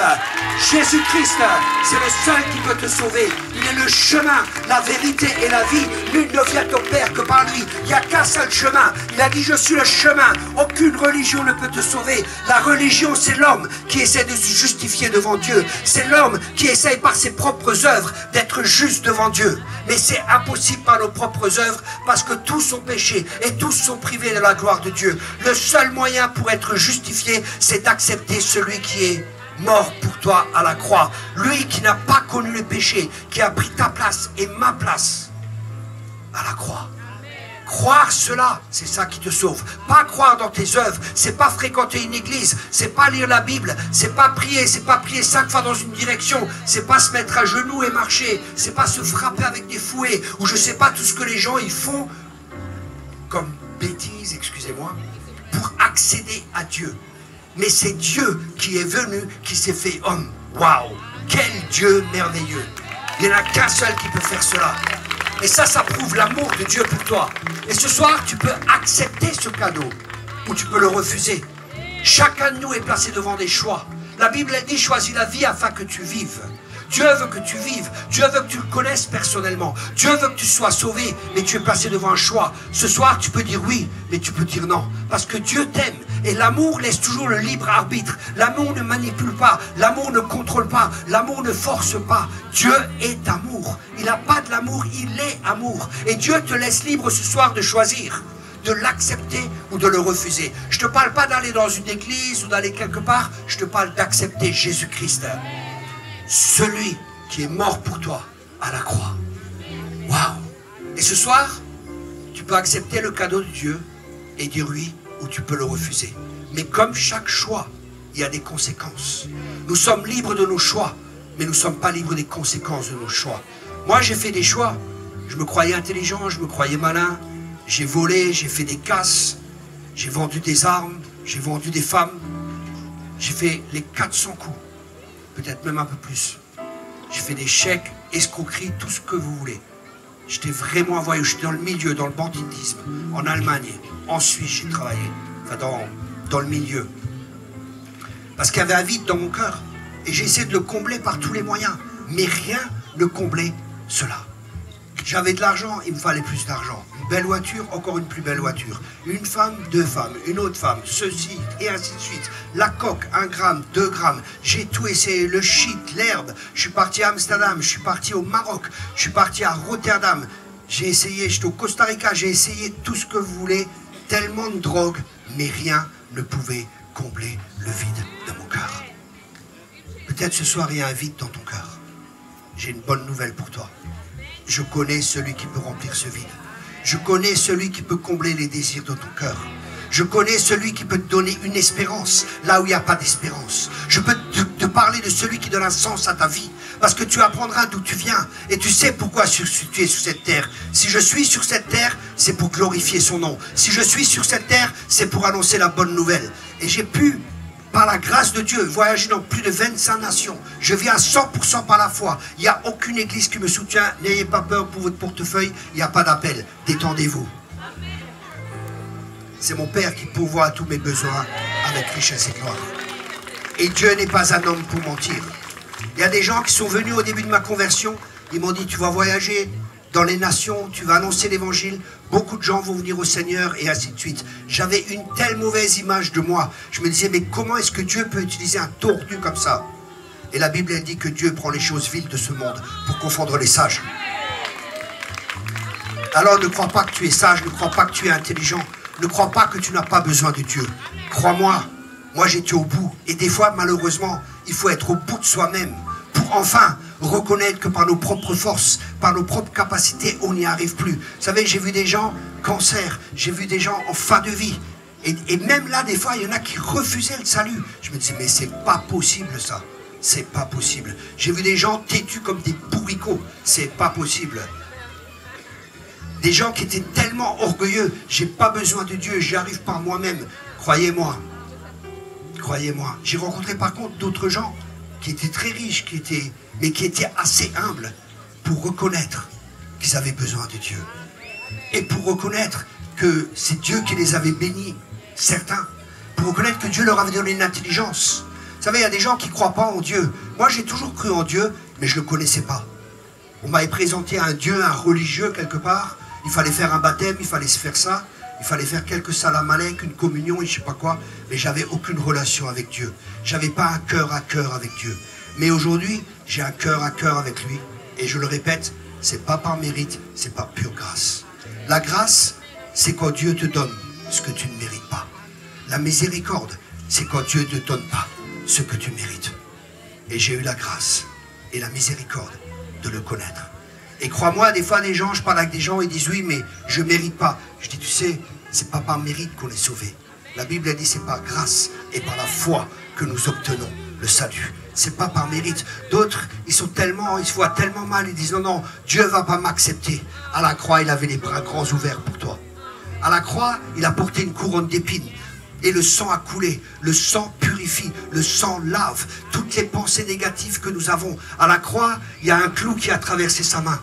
Jésus-Christ, c'est le seul qui peut te sauver. Il est le chemin, la vérité et la vie. Nul ne vient au Père que par lui. Il n'y a qu'un seul chemin. Il a dit, je suis le chemin. Aucune religion ne peut te sauver. La religion, c'est l'homme qui essaie de se justifier devant Dieu. C'est l'homme qui essaie par ses propres œuvres d'être juste devant Dieu. Mais c'est impossible par nos propres œuvres parce que tous sont péchés et tous sont privés de la gloire de Dieu. Le seul moyen pour être justifié, c'est d'accepter celui qui est mort pour toi à la croix. Lui qui n'a pas connu le péché, qui a pris ta place et ma place à la croix. Croire cela, c'est ça qui te sauve. Pas croire dans tes œuvres, c'est pas fréquenter une église, c'est pas lire la Bible, c'est pas prier 5 fois dans une direction, c'est pas se mettre à genoux et marcher, c'est pas se frapper avec des fouets, ou je sais pas tout ce que les gens ils font comme bêtises, excusez-moi, pour accéder à Dieu. Mais c'est Dieu qui est venu, qui s'est fait homme. Waouh! Quel Dieu merveilleux! Il n'y en a qu'un seul qui peut faire cela. Et ça prouve l'amour de Dieu pour toi. Et ce soir, tu peux accepter ce cadeau ou tu peux le refuser. Chacun de nous est placé devant des choix. La Bible, elle dit, choisis la vie afin que tu vives. Dieu veut que tu vives. Dieu veut que tu le connaisses personnellement. Dieu veut que tu sois sauvé, mais tu es placé devant un choix. Ce soir, tu peux dire oui, mais tu peux dire non. Parce que Dieu t'aime. Et l'amour laisse toujours le libre arbitre. L'amour ne manipule pas. L'amour ne contrôle pas. L'amour ne force pas. Dieu est amour. Il n'a pas de l'amour, il est amour. Et Dieu te laisse libre ce soir de choisir, de l'accepter ou de le refuser. Je ne te parle pas d'aller dans une église ou d'aller quelque part. Je te parle d'accepter Jésus-Christ. Celui qui est mort pour toi à la croix. Waouh! Et ce soir, tu peux accepter le cadeau de Dieu et dire oui, ou tu peux le refuser. Mais comme chaque choix, il y a des conséquences. Nous sommes libres de nos choix, mais nous ne sommes pas libres des conséquences de nos choix. Moi, j'ai fait des choix. Je me croyais intelligent, je me croyais malin. J'ai volé, j'ai fait des casses. J'ai vendu des armes, j'ai vendu des femmes. J'ai fait les 400 coups. Peut-être même un peu plus. J'ai fait des chèques, escroqueries, tout ce que vous voulez. J'étais vraiment un voyou, j'étais dans le milieu, dans le banditisme. En Allemagne, en Suisse, j'ai travaillé. Enfin, dans le milieu. Parce qu'il y avait un vide dans mon cœur. Et j'ai essayé de le combler par tous les moyens. Mais rien ne comblait cela. J'avais de l'argent, il me fallait plus d'argent. Une belle voiture, encore une plus belle voiture. Une femme, 2 femmes, une autre femme, ceci, et ainsi de suite. La coque, 1 gramme, 2 grammes. J'ai tout essayé, le shit, l'herbe. Je suis parti à Amsterdam, je suis parti au Maroc, je suis parti à Rotterdam. J'ai essayé, j'étais au Costa Rica, j'ai essayé tout ce que vous voulez. Tellement de drogue, mais rien ne pouvait combler le vide de mon cœur. Peut-être ce soir, il y a un vide dans ton cœur. J'ai une bonne nouvelle pour toi. Je connais celui qui peut remplir ce vide. Je connais celui qui peut combler les désirs de ton cœur. Je connais celui qui peut te donner une espérance là où il n'y a pas d'espérance. Je peux te parler de celui qui donne un sens à ta vie. Parce que tu apprendras d'où tu viens. Et tu sais pourquoi tu es sur cette terre. Si je suis sur cette terre, c'est pour glorifier son nom. Si je suis sur cette terre, c'est pour annoncer la bonne nouvelle. Et j'ai pu, par la grâce de Dieu, voyager dans plus de 25 nations. Je vis à 100% par la foi. Il n'y a aucune église qui me soutient. N'ayez pas peur pour votre portefeuille. Il n'y a pas d'appel. Détendez-vous. C'est mon Père qui pourvoit à tous mes besoins avec richesse et gloire. Et Dieu n'est pas un homme pour mentir. Il y a des gens qui sont venus au début de ma conversion. Ils m'ont dit, tu vas voyager dans les nations, tu vas annoncer l'évangile, beaucoup de gens vont venir au Seigneur et ainsi de suite. J'avais une telle mauvaise image de moi. Je me disais, mais comment est-ce que Dieu peut utiliser un tordu comme ça? Et la Bible, elle dit que Dieu prend les choses viles de ce monde pour confondre les sages. Alors ne crois pas que tu es sage, ne crois pas que tu es intelligent, ne crois pas que tu n'as pas besoin de Dieu. Crois-moi, moi j'étais au bout. Et des fois, malheureusement, il faut être au bout de soi-même pour enfin reconnaître que par nos propres forces, par nos propres capacités, on n'y arrive plus. Vous savez, j'ai vu des gens cancer, j'ai vu des gens en fin de vie. Et même là, des fois, il y en a qui refusaient le salut. Je me disais, mais c'est pas possible ça. C'est pas possible. J'ai vu des gens têtus comme des bourricots. C'est pas possible. Des gens qui étaient tellement orgueilleux. J'ai pas besoin de Dieu, j'y arrive par moi-même. Croyez-moi. Croyez-moi. J'ai rencontré par contre d'autres gens qui étaient très riches, mais qui étaient assez humbles pour reconnaître qu'ils avaient besoin de Dieu. Et pour reconnaître que c'est Dieu qui les avait bénis, certains. Pour reconnaître que Dieu leur avait donné une intelligence. Vous savez, il y a des gens qui ne croient pas en Dieu. Moi, j'ai toujours cru en Dieu, mais je ne le connaissais pas. On m'avait présenté un Dieu, un religieux quelque part. Il fallait faire un baptême, il fallait se faire ça. Il fallait faire quelques salam aleik, une communion et je ne sais pas quoi. Mais j'avais aucune relation avec Dieu. J'avais pas un cœur à cœur avec Dieu. Mais aujourd'hui, j'ai un cœur à cœur avec lui. Et je le répète, c'est pas par mérite, c'est par pure grâce. La grâce, c'est quand Dieu te donne ce que tu ne mérites pas. La miséricorde, c'est quand Dieu ne te donne pas ce que tu mérites. Et j'ai eu la grâce et la miséricorde de le connaître. Et crois-moi, des fois, je parle avec des gens, ils disent oui, mais je ne mérite pas. Je dis, tu sais, c'est pas par mérite qu'on est sauvé. La Bible a dit, c'est par grâce et par la foi que nous obtenons le salut. C'est pas par mérite. D'autres, ils se voient tellement mal, ils disent, non, non, Dieu va pas m'accepter. À la croix, il avait les bras grands ouverts pour toi. À la croix, il a porté une couronne d'épines. Et le sang a coulé, le sang purifie, le sang lave toutes les pensées négatives que nous avons. À la croix, il y a un clou qui a traversé sa main.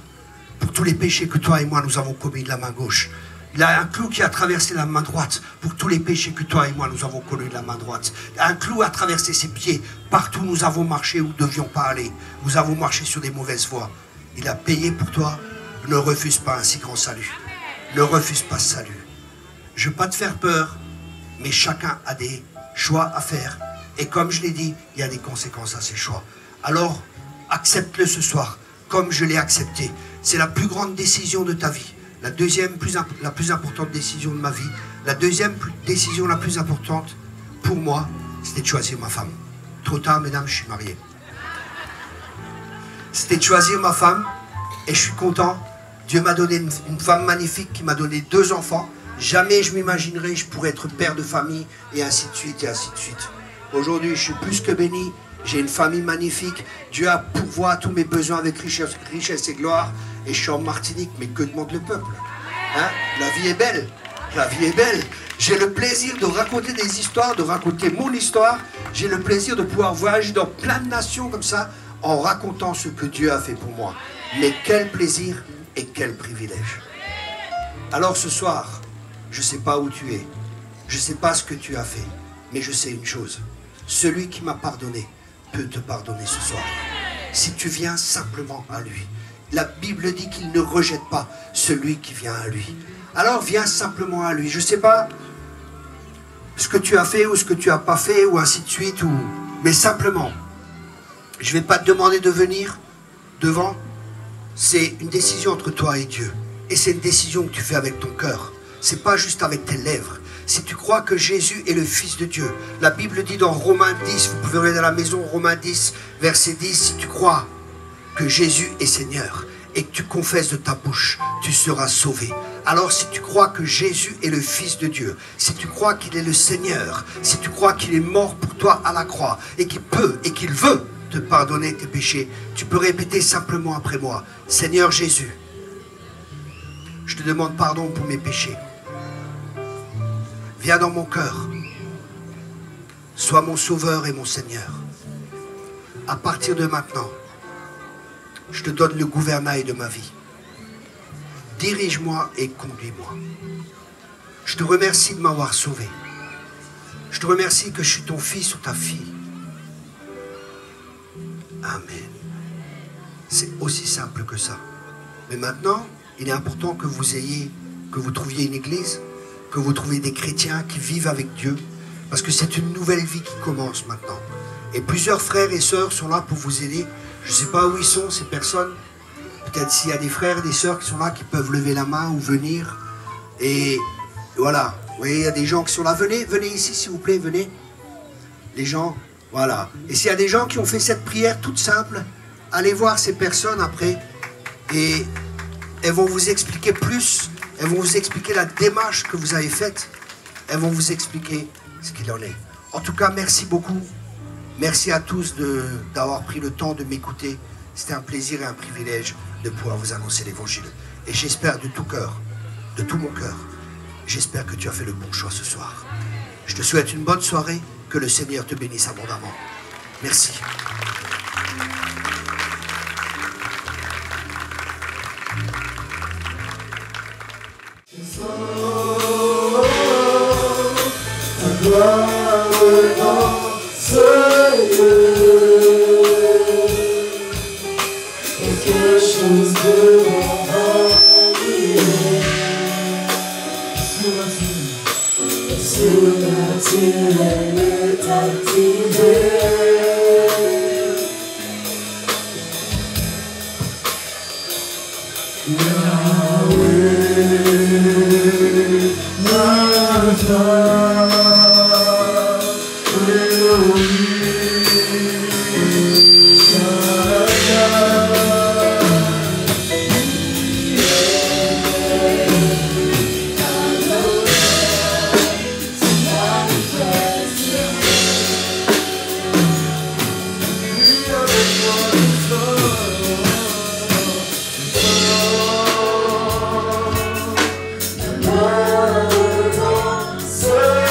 pour tous les péchés que toi et moi nous avons commis de la main gauche. Il a un clou qui a traversé la main droite pour tous les péchés que toi et moi nous avons connus de la main droite. Un clou a traversé ses pieds partout où nous avons marché où nous ne devions pas aller. Nous avons marché sur des mauvaises voies. Il a payé pour toi. Ne refuse pas un si grand salut. Ne refuse pas ce salut. Je ne veux pas te faire peur, mais chacun a des choix à faire. Et comme je l'ai dit, il y a des conséquences à ces choix. Alors, accepte-le ce soir, comme je l'ai accepté. C'est la plus grande décision de ta vie. La plus importante décision de ma vie. La deuxième décision la plus importante pour moi, c'était de choisir ma femme. Trop tard, mesdames, je suis marié. C'était de choisir ma femme et je suis content. Dieu m'a donné une femme magnifique qui m'a donné 2 enfants. Jamais je m'imaginerais que je pourrais être père de famille et ainsi de suite et ainsi de suite. Aujourd'hui, je suis plus que béni. J'ai une famille magnifique. Dieu a pourvoit tous mes besoins avec richesse et gloire. Et je suis en Martinique, mais que demande le peuple, hein? La vie est belle. La vie est belle. J'ai le plaisir de raconter des histoires, de raconter mon histoire. J'ai le plaisir de pouvoir voyager dans plein de nations comme ça, en racontant ce que Dieu a fait pour moi. Mais quel plaisir et quel privilège. Alors ce soir, je ne sais pas où tu es. Je ne sais pas ce que tu as fait. Mais je sais une chose. Celui qui m'a pardonné peut te pardonner ce soir. Si tu viens simplement à lui. La Bible dit qu'il ne rejette pas celui qui vient à lui. Alors viens simplement à lui. Je ne sais pas ce que tu as fait ou ce que tu n'as pas fait ou ainsi de suite. Mais simplement, je ne vais pas te demander de venir devant. C'est une décision entre toi et Dieu. Et c'est une décision que tu fais avec ton cœur. Ce n'est pas juste avec tes lèvres. Si tu crois que Jésus est le Fils de Dieu. La Bible dit dans Romains 10, vous pouvez regarder à la maison, Romains 10, verset 10, si tu crois que Jésus est Seigneur et que tu confesses de ta bouche, tu seras sauvé. Alors si tu crois que Jésus est le Fils de Dieu, si tu crois qu'il est le Seigneur, si tu crois qu'il est mort pour toi à la croix et qu'il peut et qu'il veut te pardonner tes péchés, tu peux répéter simplement après moi, Seigneur Jésus, je te demande pardon pour mes péchés. Viens dans mon cœur, sois mon sauveur et mon Seigneur. À partir de maintenant, je te donne le gouvernail de ma vie. Dirige-moi et conduis-moi. Je te remercie de m'avoir sauvé. Je te remercie que je suis ton fils ou ta fille. Amen. C'est aussi simple que ça. Mais maintenant, il est important que vous trouviez une église, que vous trouviez des chrétiens qui vivent avec Dieu. Parce que c'est une nouvelle vie qui commence maintenant. Et plusieurs frères et sœurs sont là pour vous aider. Je ne sais pas où ils sont, ces personnes. Peut-être s'il y a des frères et des sœurs qui sont là, qui peuvent lever la main ou venir. Et voilà. Vous voyez, il y a des gens qui sont là. Venez ici, s'il vous plaît, venez. Les gens, voilà. Et s'il y a des gens qui ont fait cette prière toute simple, allez voir ces personnes après. Et elles vont vous expliquer plus. Elles vont vous expliquer la démarche que vous avez faite. Elles vont vous expliquer ce qu'il en est. En tout cas, merci beaucoup. Merci à tous d'avoir pris le temps de m'écouter. C'était un plaisir et un privilège de pouvoir vous annoncer l'évangile. Et j'espère de tout cœur, de tout mon cœur, j'espère que tu as fait le bon choix ce soir. Je te souhaite une bonne soirée, que le Seigneur te bénisse abondamment. Merci. Say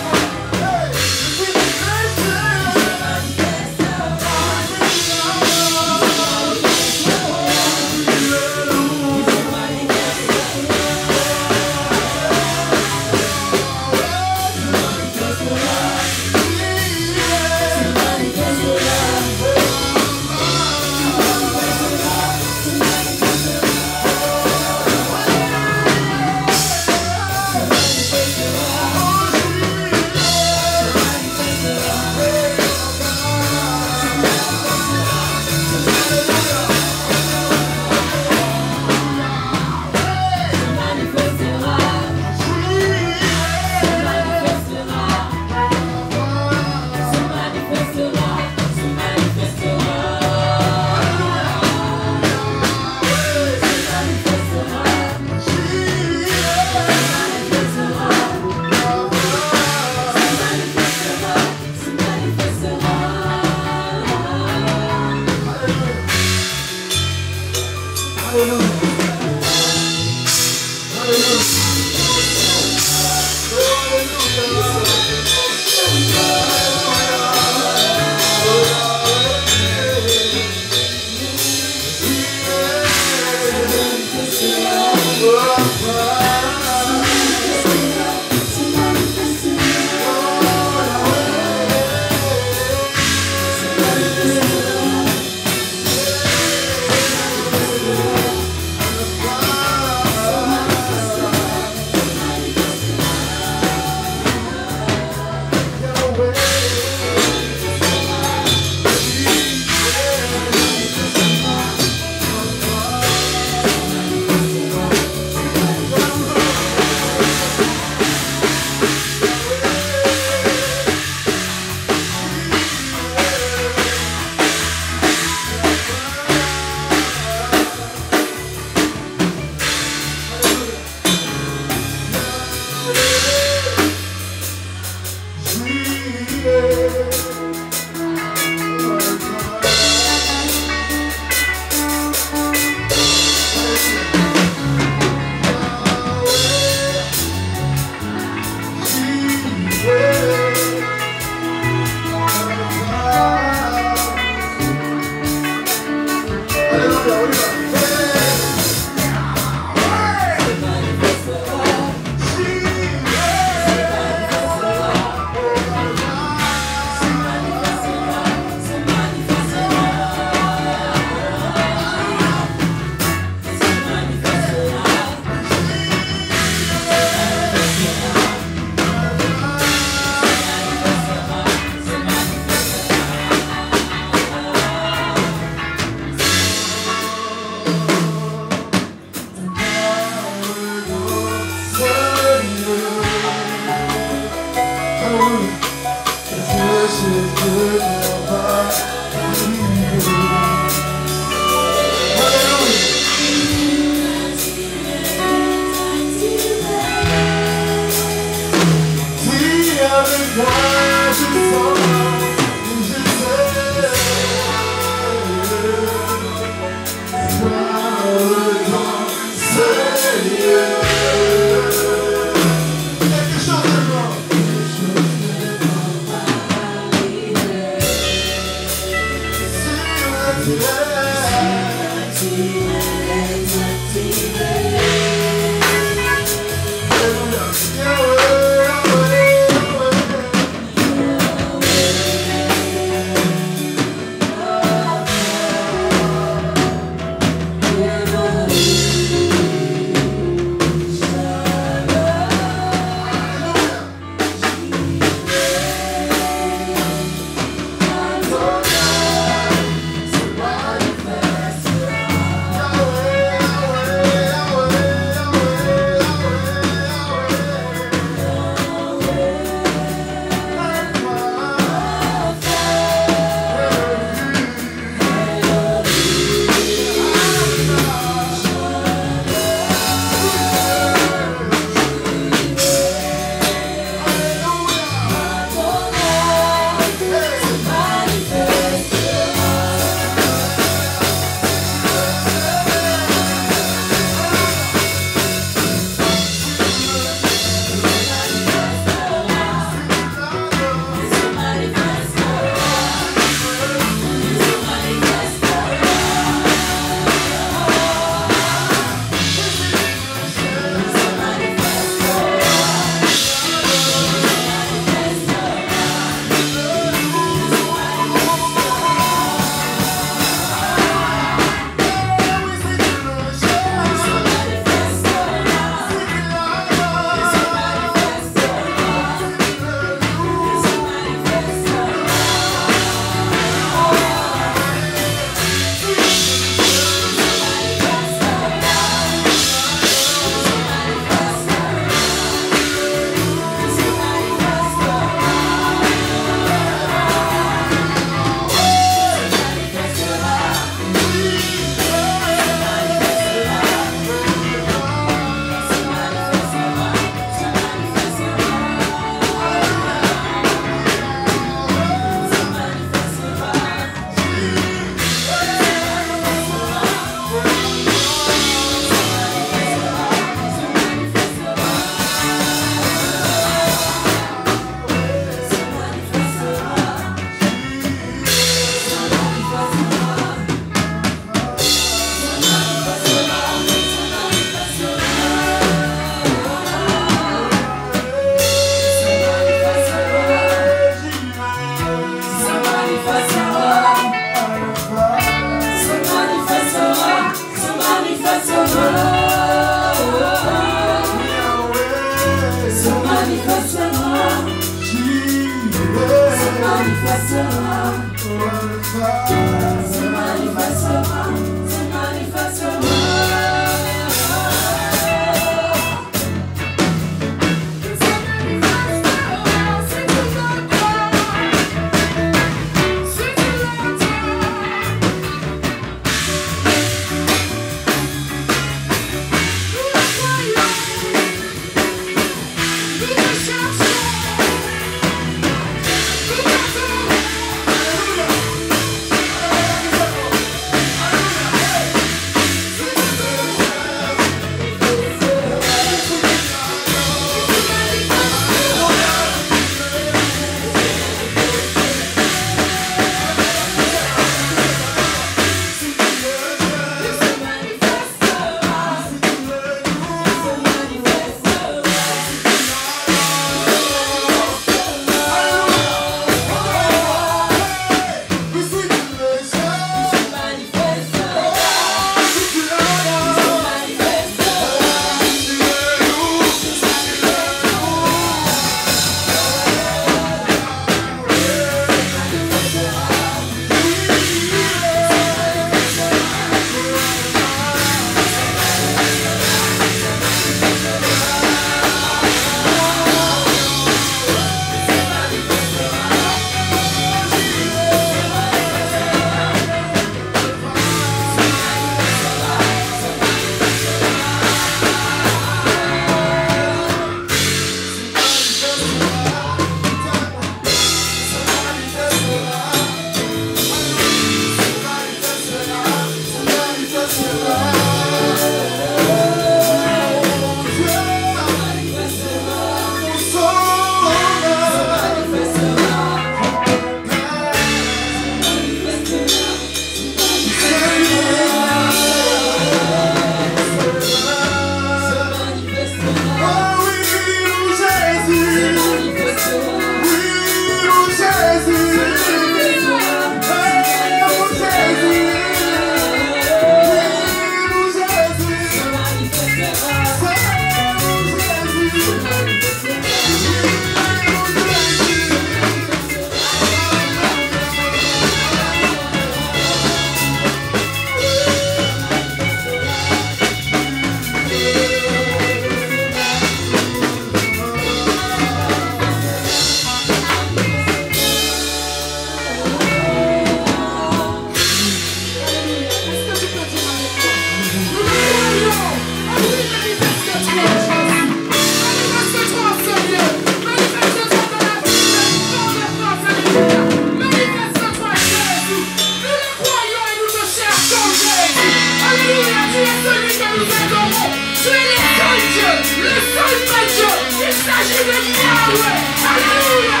nous adorons. Tu es le seul Dieu, le seul vrai Dieu. Il s'agit de Yahweh. Alléluia.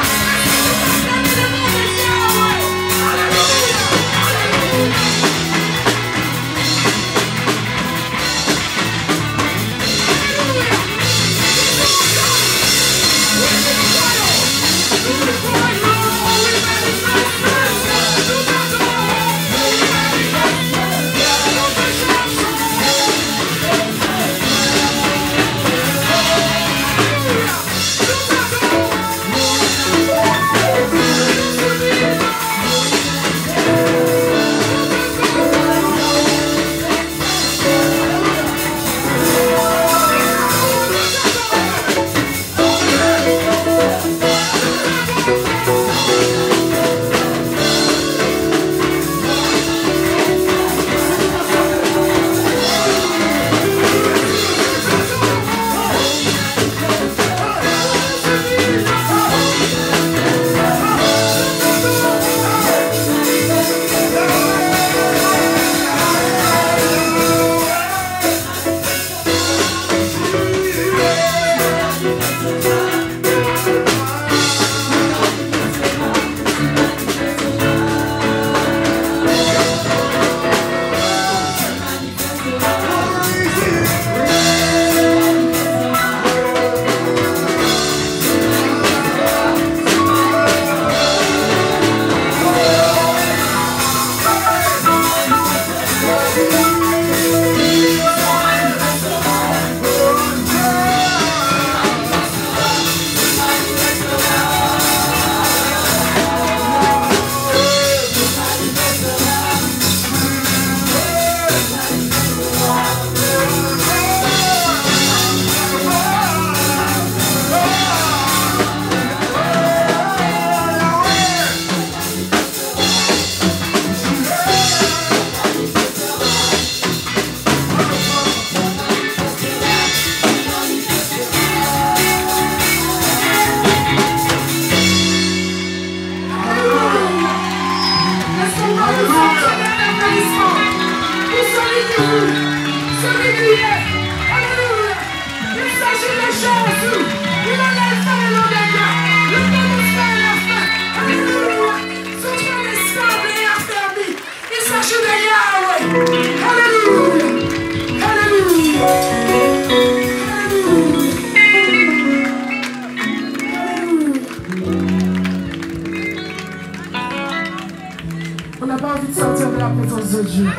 On n'a pas envie de sortir de la présence de Dieu.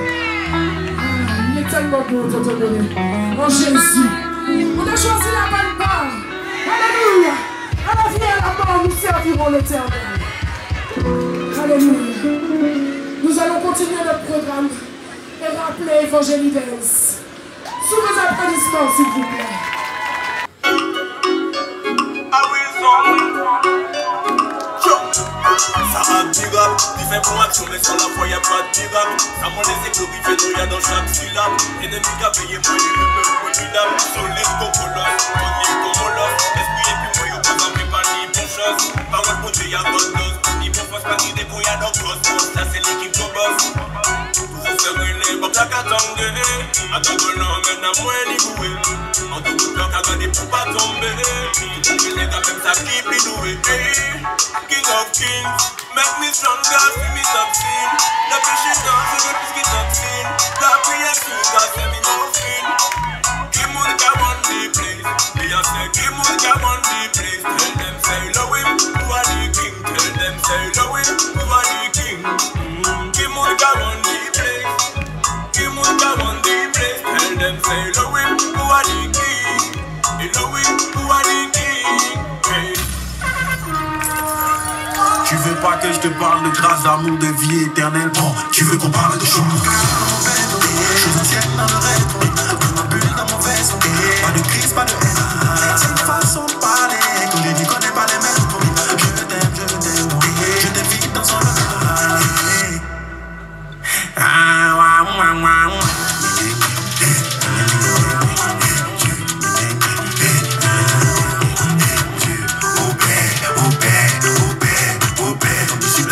Il est tellement beau de te donner. Oh Jésus, on a choisi la bonne part. Alléluia. À la vie et à la mort, nous servirons l'Éternel. Alléluia. Nous allons continuer notre programme et rappeler Évangélie Dance. Sous vos applaudissements, s'il vous plaît. Ça a big up, fait pour action, mais sans la foi y'a pas de miracle. Ça m'en laisse glorifier, nous y'a dans chaque syllabe. Ennemi qu'a payé, moi il le peuple formidable. Solide comme colosse, tonique comme molosse. Esprit et puis moi y'a pas d'envie, pas ni bon chose. Parole pour Dieu y'a bonne dose. Ni bon force, pas ni des bons y'a dans cosmos. Ça c'est l'équipe qu'on bosse. Pour vous faire une bon plaque à tomber. Attends que l'homme mène à moi ni boué. En tout cas, qu'à garder pour pas tomber. Tout le monde est quand même ça qui plie doué. King of kings, make me stronger, see me succeed. Le péché danse, je plus qui toxine. La prière sous, car c'est mi morphine. Give me the one the place. They are say, give me the one the place. Tell them say, love him, who are the king. Tell them say, love him, who are the king. Give me the one the place. Give me the one the place. Tell them say, love him, who are the king. Love him, who are the king. Hey. Tu veux pas que je te parle de grâce, d'amour, de vie éternelle? Non, tu veux qu'on parle de choses. Je suis ancienne dans le rêve, comme ma bulle dans mon veste. Pas de crise, pas de haine. C'est une façon de parler, que les n'y connaît pas les mêmes. Je t'aime, je t'invite dans son regard.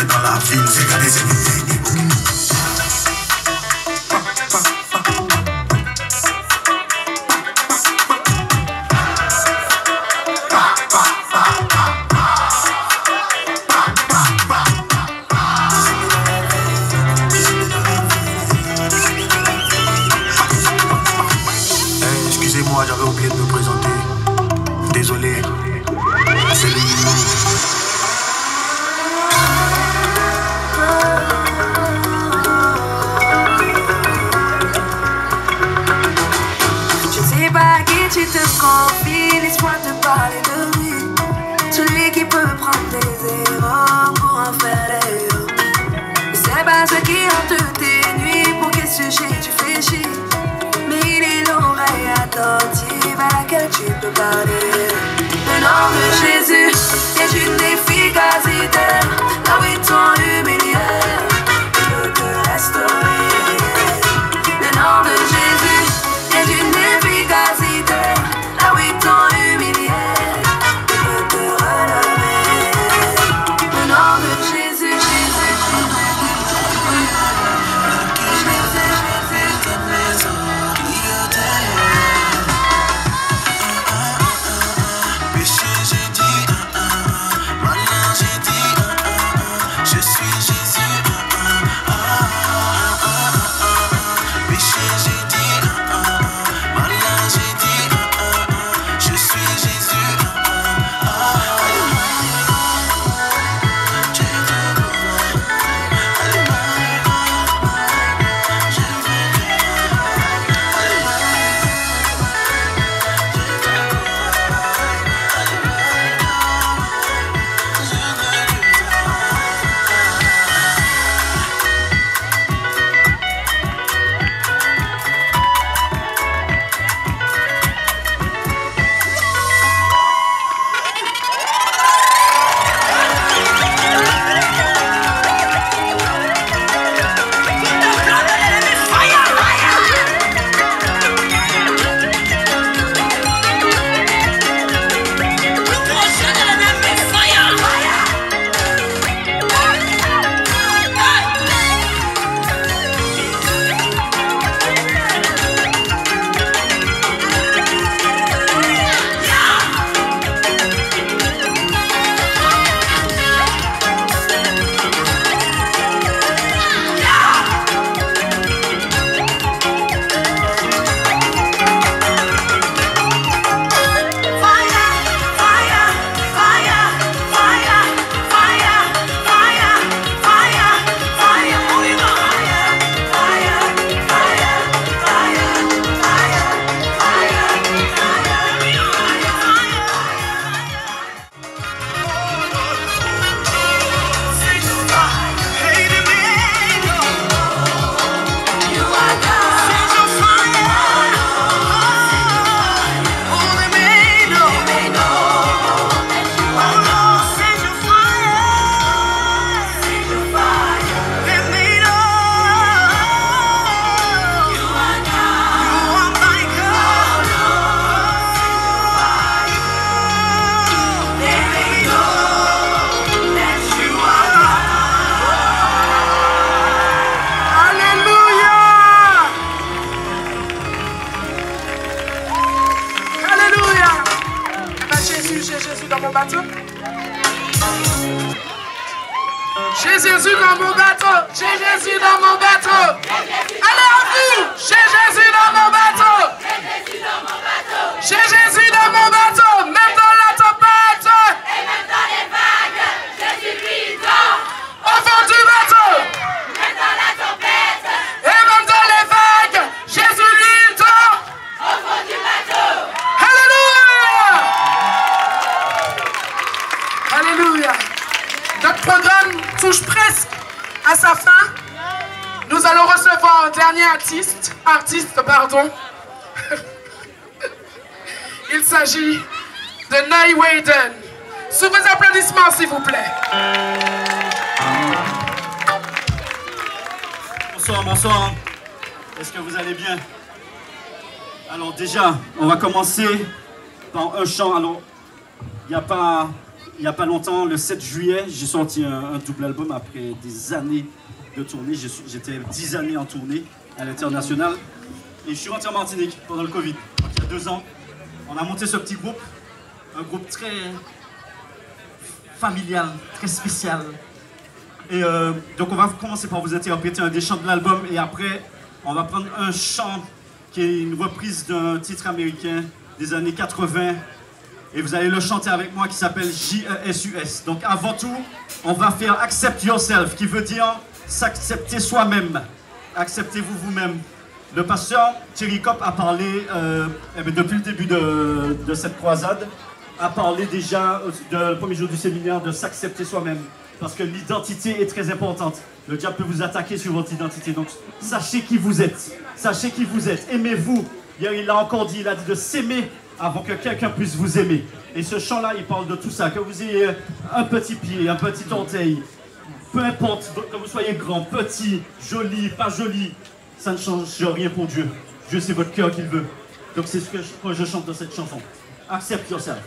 Dans la ville, j'ai gardé ces Excusez-moi, j'avais oublié de me présenter. Désolé. C'est lui. Je sais pas à qui tu te confies, laisse-moi te parler de lui. Celui qui peut prendre des erreurs pour en faire des autres. C'est pas ce qui hante tes nuits, pour quel sujet tu fais chier. Mais il est l'oreille attentive à laquelle tu peux parler. Le nom de Jésus est une efficacité. Là où ils t'ont humilié, il peut te restaurer. Le nom de Jésus est une efficacité. Là où ils t'ont humilié, il peut te relever. Le nom de Jésus, Jésus, J'ai Jésus dans mon bateau. J'ai Jésus dans mon bateau. Allez à vous. J'ai Jésus dans mon bateau. J'ai Jésus dans mon bateau. Même dans la tempête. Et même dans les vagues. Je suis puissant. Au fond du bateau. Même dans la tempête. Et même dans les vagues. Jésus lui dort. Au fond du bateau. Alléluia. Alléluia. Notre programme touche presque à sa fin. Nous allons recevoir un dernier artiste. Il s'agit de Nai Wayden. Sous vos applaudissements, s'il vous plaît. Bonsoir, bonsoir. Est-ce que vous allez bien? Alors déjà, on va commencer par un chant. Alors, il n'y a pas longtemps, le 7 juillet, j'ai sorti un double album après des années de tournée. J'étais 10 années en tournée à l'international. Et je suis rentré en Martinique pendant le Covid. Donc, il y a 2 ans, on a monté ce petit groupe. Un groupe très familial, très spécial. Et donc on va commencer par vous interpréter un des chants de l'album. Et après, on va prendre un chant qui est une reprise d'un titre américain des années 80. Et vous allez le chanter avec moi, qui s'appelle J-E-S-U-S. Donc avant tout, on va faire Accept Yourself, qui veut dire s'accepter soi-même. Acceptez-vous vous-même. Le pasteur Thierry Kopp a parlé, depuis le début de cette croisade, a parlé déjà, le premier jour du séminaire, de s'accepter soi-même. Parce que l'identité est très importante. Le diable peut vous attaquer sur votre identité. Donc sachez qui vous êtes. Sachez qui vous êtes. Aimez-vous. Hier, il l'a encore dit, il a dit de s'aimer avant que quelqu'un puisse vous aimer. Et ce chant-là, il parle de tout ça. Que vous ayez un petit pied, un petit orteil, peu importe, que vous soyez grand, petit, joli, pas joli, ça ne change rien pour Dieu. Dieu, c'est votre cœur qu'il veut. Donc c'est ce que je chante dans cette chanson. Accept yourself.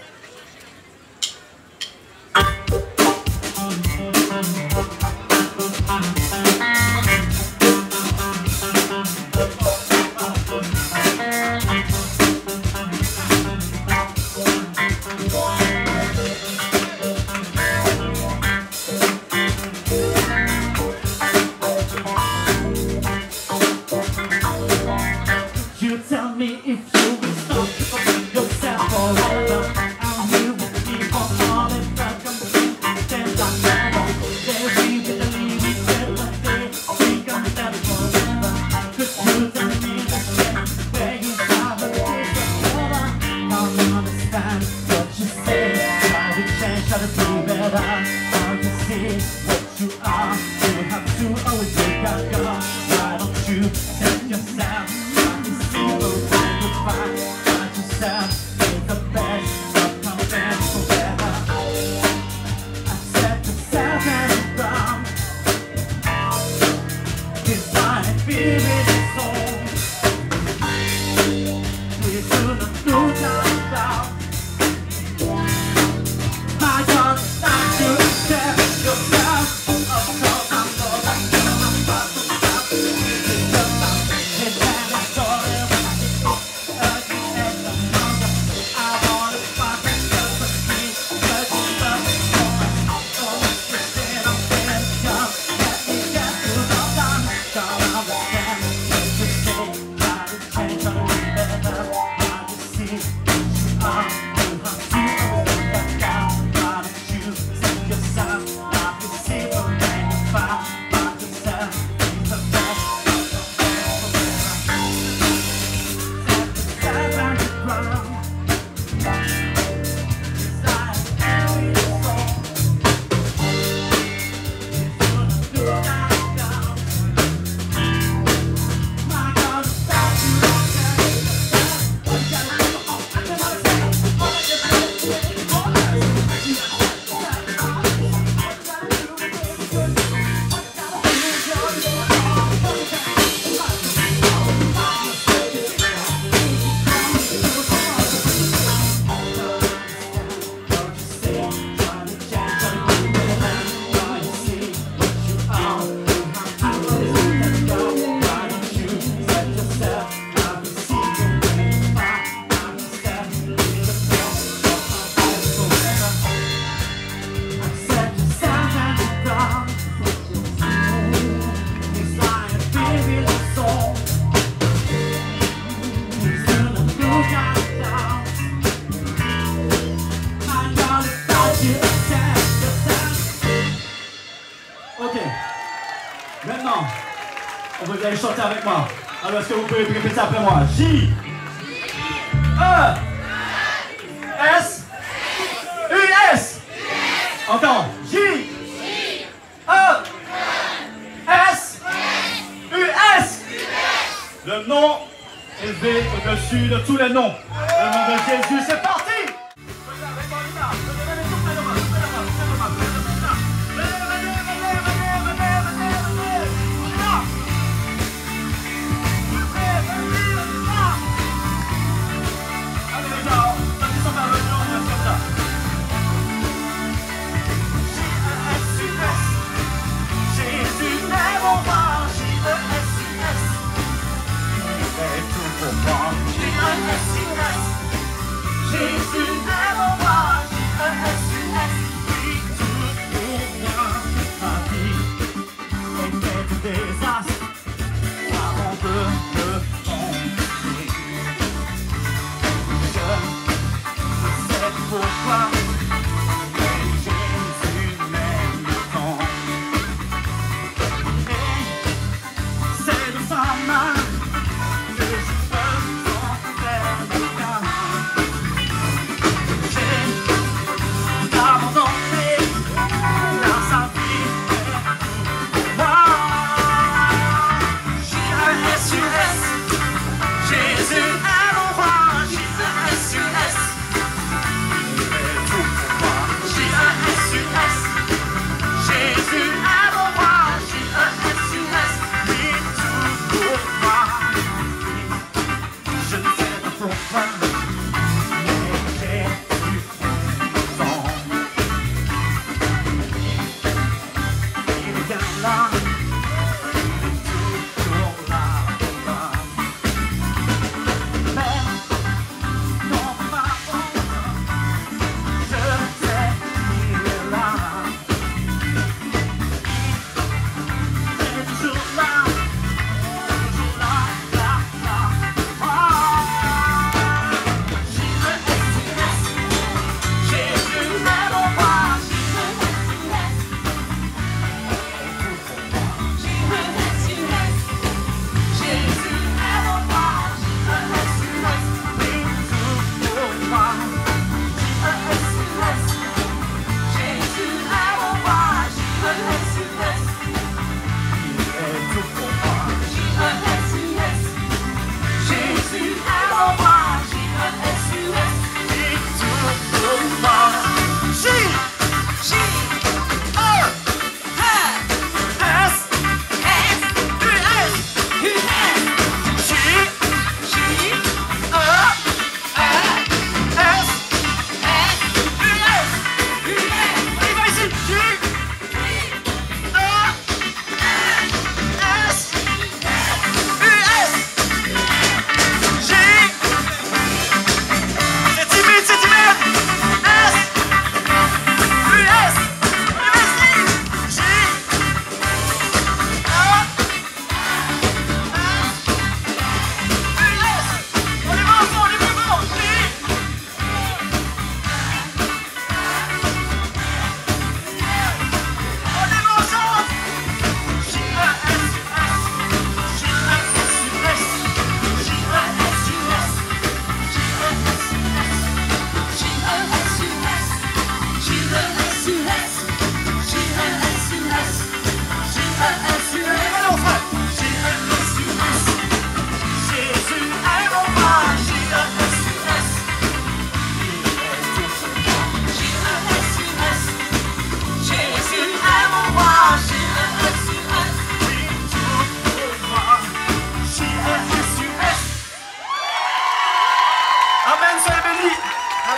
Chanter avec moi. Alors, est-ce que vous pouvez répéter après moi? J E S U S. Encore. J E S U S. Le nom élevé au-dessus de tous les noms. Le nom de Jésus, c'est parti.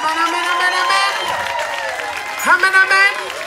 Amen, amen, amen, amen. Amen, amen.